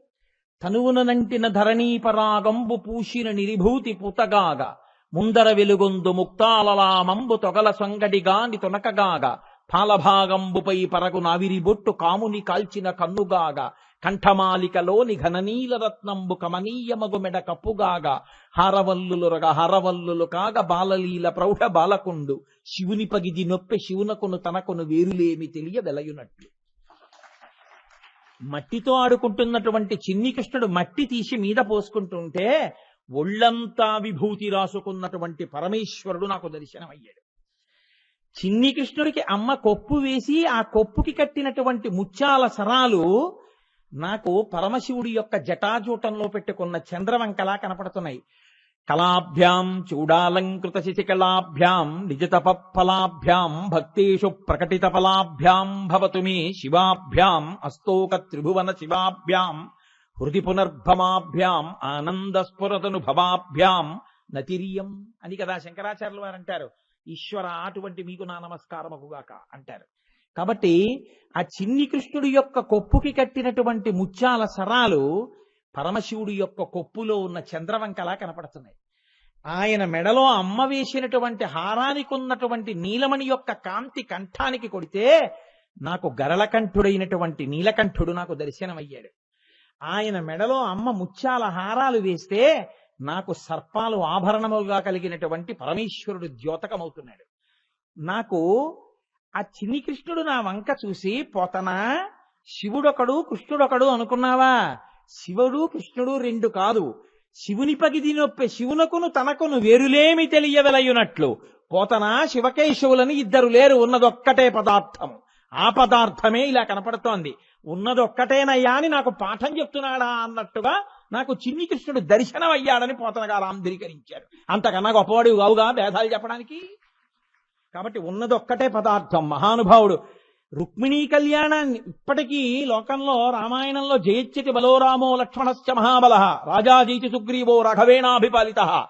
తనువునంటిన ధరణీపరాగంబు పూషిన నిరిభూతి పుతగాగ ముందర వెలుగొందు ముక్తాలలామంబు తొగల సంగడిగాని తొనకగాగ పాలభాగంబుపై పరగు నావిరిబొట్టు కాముని కాల్చిన కన్నుగాగా కంఠమాలికలోని ఘననీల రత్నంబు కమనీయమగు మెడ కప్పుగాగా హారవల్లులురగ హరవల్లులు కాగ బాలలీల ప్రౌఢ బాలకుండు శివుని పగిది నొప్పె శివునకును తనకును వేరులేమి తెలియ వెలయునట్లు. మట్టితో ఆడుకుంటున్నటువంటి చిన్ని కృష్ణుడు మట్టి తీసి మీద పోసుకుంటుంటే ఒళ్ళంతా విభూతి రాసుకున్నటువంటి పరమేశ్వరుడు నాకు దర్శనమయ్యాడు. చిన్ని కృష్ణుడికి అమ్మ కొప్పు వేసి ఆ కొప్పుకి కట్టినటువంటి ముత్యాల సరాలు నాకు పరమశివుడి యొక్క జటాజూటంలో పెట్టుకున్న చంద్రవంకలా కనపడుతున్నాయి. కళాభ్యాం చూడాలంకృత శశికళాభ్యాం నిజతపఫలాభ్యాం భక్తేషు ప్రకటిత ఫలాభ్యాం భవతు మే శివాభ్యాం అస్తోక త్రిభువన శివాభ్యాం హృది పునర్భమాభ్యాం ఆనందస్ఫురతనుభవాభ్యాం నతిరియం అని కదా శంకరాచార్యులు వారు అంటారు. ఈశ్వర అటువంటి మీకు నా నమస్కారముగాక అంటారు. కాబట్టి ఆ చిన్ని కృష్ణుడి యొక్క కొప్పుకి కట్టినటువంటి ముత్యాల సరాలు పరమశివుడి యొక్క కొప్పులో ఉన్న చంద్రవంకలా కనపడుతున్నాయి. ఆయన మెడలో అమ్మ వేసినటువంటి హారానికి ఉన్నటువంటి నీలమణి యొక్క కాంతి కంఠానికి కొడితే నాకు గరళకంఠుడైనటువంటి నీలకంఠుడు నాకు దర్శనమయ్యాడు. ఆయన మెడలో అమ్మ ముత్యాల హారాలు వేస్తే నాకు సర్పాలు ఆభరణములుగా కలిగినటువంటి పరమేశ్వరుడు ద్యోతకమవుతున్నాడు. నాకు ఆ చిన్ని కృష్ణుడు నా వంక చూసి, పోతనా శివుడొకడు కృష్ణుడొకడు అనుకున్నావా? శివుడు కృష్ణుడు రెండు కాదు. శివుని పగిది నొప్పే శివునకును తనకును వేరులేమి తెలియవెలయునట్లు పోతనా శివకేశవులని ఇద్దరు లేరు, ఉన్నదొక్కటే పదార్థం. ఆ పదార్థమే ఇలా కనపడుతోంది. ఉన్నదొక్కటేనయ్యా అని నాకు పాఠం చెప్తున్నాడా అన్నట్టుగా నాకు చిన్ని కృష్ణుడు దర్శనం అయ్యాడని పోతన గారు ఆంధ్రీకరించారు. అంతకన్నా గొప్పవాడు కావుగా భేదాలు చెప్పడానికి. కాబట్టి ఉన్నదొక్కటే పదార్థం. మహానుభావుడు రుక్మిణీ కళ్యాణాన్ని ఇప్పటికీ లోకంలో రామాయణంలో జయచ్చతి బలోరామో లక్ష్మణశ్చ మహాబల రాజా జయితి సుగ్రీవో రాఘవేణాభిపాలిత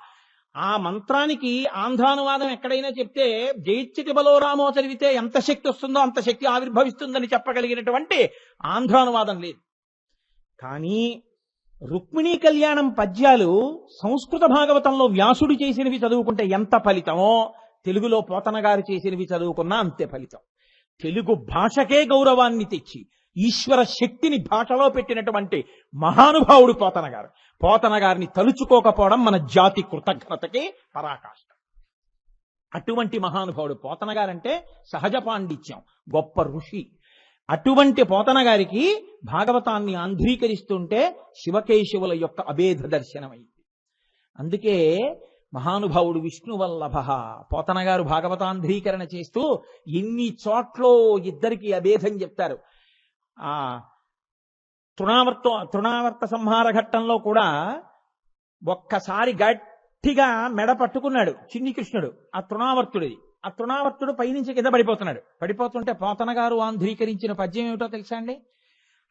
ఆ మంత్రానికి ఆంధ్రానువాదం ఎక్కడైనా చెప్తే జయచ్చతి బలోరామో చదివితే ఎంత శక్తి వస్తుందో అంత శక్తి ఆవిర్భవిస్తుందని చెప్పగలిగినటువంటి ఆంధ్రానువాదం లేదు. కానీ రుక్మిణీ కళ్యాణం పద్యాలు సంస్కృత భాగవతంలో వ్యాసుడు చేసినవి చదువుకుంటే ఎంత ఫలితమో తెలుగులో పోతన గారు చేసినవి చదువుకున్నా అంతే ఫలితం. తెలుగు భాషకే గౌరవాన్ని తెచ్చి ఈశ్వర శక్తిని భాషలో పెట్టినటువంటి మహానుభావుడు పోతన గారు. పోతన గారిని తలుచుకోకపోవడం మన జాతి కృతజ్ఞతకి పరాకాష్ట. అటువంటి మహానుభావుడు పోతన గారంటే సహజ పాండిత్యం, గొప్ప ఋషి. అటువంటి పోతన గారికి భాగవతాన్ని ఆంధ్రీకరిస్తుంటే శివకేశవుల యొక్క అభేద దర్శనమైంది. అందుకే మహానుభావుడు విష్ణువల్లభ పోతన గారు భాగవతాంధ్రీకరణ చేస్తూ ఎన్ని చోట్ల ఇద్దరికి అభేదం చెప్తారు. ఆ తృణావర్త సంహార ఘట్టంలో కూడా ఒక్కసారి గట్టిగా మెడ పట్టుకున్నాడు చిన్ని కృష్ణుడు ఆ తృణావర్తుడిది. ఆ తృణావర్తుడు పైనుంచి కింద పడిపోతున్నాడు. పడిపోతుంటే పోతన గారు ఆంధ్రీకరించిన పద్యం ఏమిటో తెలుసా అండి?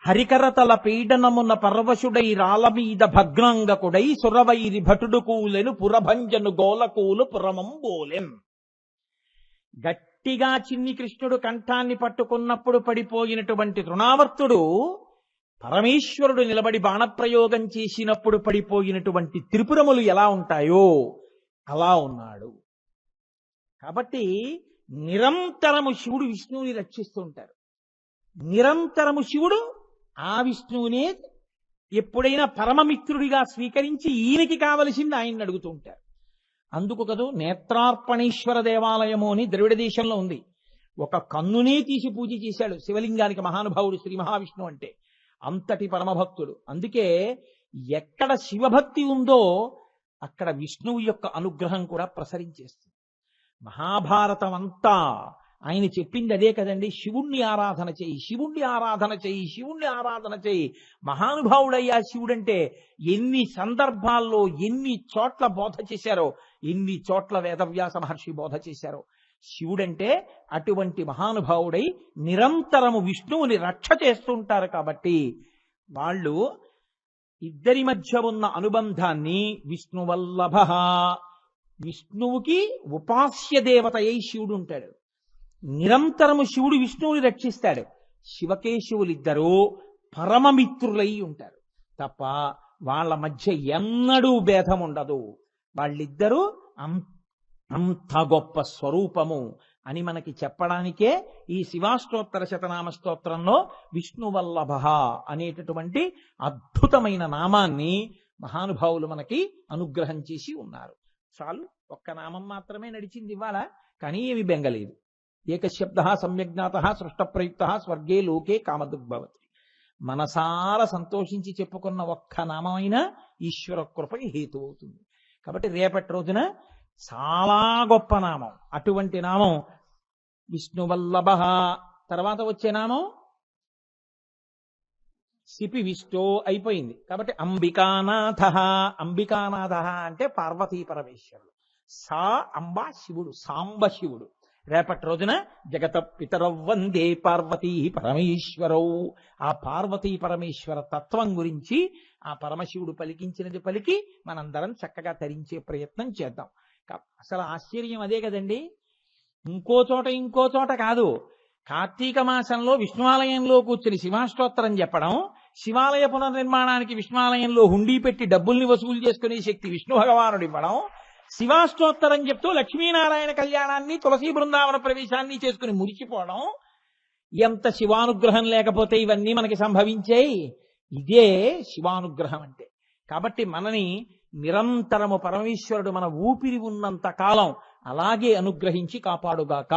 హరికరతల పీడనమున్న పర్వశుడై రాలమీద భగ్నాంగకుడై సురవైరి భటుడు కూలెను పురభంజను గోలకూలు పురమంబోలెం. గట్టిగా చిన్ని కృష్ణుడు కంఠాన్ని పట్టుకున్నప్పుడు పడిపోయినటువంటి తృణావర్తుడు పరమేశ్వరుడు నిలబడి బాణప్రయోగం చేసినప్పుడు పడిపోయినటువంటి త్రిపురములు ఎలా ఉంటాయో అలా ఉన్నాడు. కాబట్టి నిరంతరము శివుడు విష్ణువుని రక్షిస్తూ ఉంటారు. నిరంతరము శివుడు ఆ విష్ణువునే ఎప్పుడైనా పరమమిత్రుడిగా స్వీకరించి ఈయనకి కావలసింది ఆయన్ని అడుగుతూ ఉంటారు. అందుకు కదూ నేత్రార్పణేశ్వర దేవాలయము అని ద్రవిడ దేశంలో ఉంది. ఒక కన్నునే తీసి పూజ చేశాడు శివలింగానికి మహానుభావుడు శ్రీ మహావిష్ణువు అంటే. అంతటి పరమభక్తుడు. అందుకే ఎక్కడ శివభక్తి ఉందో అక్కడ విష్ణువు యొక్క అనుగ్రహం కూడా ప్రసరించేస్తుంది. మహాభారతం అంతా ఆయన చెప్పింది అదే కదండి. శివుణ్ణి ఆరాధన చేయి, శివుణ్ణి ఆరాధన చేయి, శివుణ్ణి ఆరాధన చేయి. మహానుభావుడయ్యా శివుడంటే ఎన్ని సందర్భాల్లో ఎన్ని చోట్ల బోధ చేశారో, ఎన్ని చోట్ల వేదవ్యాస మహర్షి బోధ చేశారో. శివుడంటే అటువంటి మహానుభావుడై నిరంతరము విష్ణువుని రక్ష చేస్తుంటారు. కాబట్టి వాళ్ళు ఇద్దరి మధ్య ఉన్న అనుబంధాన్ని విష్ణువల్లభ, విష్ణువుకి ఉపాస్య దేవత అయి శివుడు ఉంటాడు. నిరంతరము శివుడు విష్ణువుని రక్షిస్తాడు. శివకేశవులిద్దరూ పరమమిత్రులై ఉంటారు. తప్ప వాళ్ళ మధ్య ఎన్నడూ భేదం ఉండదు. వాళ్ళిద్దరూ అంత గొప్ప స్వరూపము అని మనకి చెప్పడానికే ఈ శివాష్టోత్తర శతనామ స్తోత్రంలో విష్ణువల్లభ అనేటటువంటి అద్భుతమైన నామాన్ని మహానుభావులు మనకి అనుగ్రహం చేసి ఉన్నారు. చాలు, ఒక్క నామం మాత్రమే నడిచింది ఇవాళ, కానీ ఏమి బెంగలేదు. ఏకశబ్ద సమ్యజ్ఞాత సృష్ట ప్రయుక్త స్వర్గే లోకే కామదుగ్భవతి. మనసార సంతోషించి చెప్పుకున్న ఒక్క నామైనా ఈశ్వర కృపకి హేతు అవుతుంది. కాబట్టి రేపటి రోజున చాలా గొప్ప నామం, అటువంటి నామం విష్ణువల్లభ. తర్వాత వచ్చే నామం శిపి విష్టో అయిపోయింది. కాబట్టి అంబికానాథ. అంబికానాథ అంటే పార్వతీ పరమేశ్వరుడు. సా అంబ శివుడు, సాంబ శివుడు. రేపటి రోజున జగత పితరౌ వందే పార్వతీ పరమేశ్వరౌ. ఆ పార్వతీ పరమేశ్వర తత్వం గురించి ఆ పరమశివుడు పలికించినది పలికి మనందరం చక్కగా తరించే ప్రయత్నం చేద్దాం. అసలు ఆశ్చర్యం అదే కదండి. ఇంకో చోట కాదు, కార్తీక మాసంలో విష్ణువాలయంలో కూర్చుని శివాష్టోత్తరం చెప్పడం, శివాలయ పునర్నిర్మాణానికి విష్ణువాలయంలో హుండీ పెట్టి డబ్బుల్ని వసూలు చేసుకునే శక్తి విష్ణు భగవానుడు ఇవ్వడం, శివాష్టోత్తరం చెప్తూ లక్ష్మీనారాయణ కళ్యాణాన్ని తులసీ బృందావన ప్రవేశాన్ని చేసుకుని మురిచిపోవడం, ఎంత శివానుగ్రహం లేకపోతే ఇవన్నీ మనకి సంభవించాయి. ఇదే శివానుగ్రహం అంటే. కాబట్టి మనని నిరంతరము పరమేశ్వరుడు మన ఊపిరి ఉన్నంత కాలం అలాగే అనుగ్రహించి కాపాడుగాక.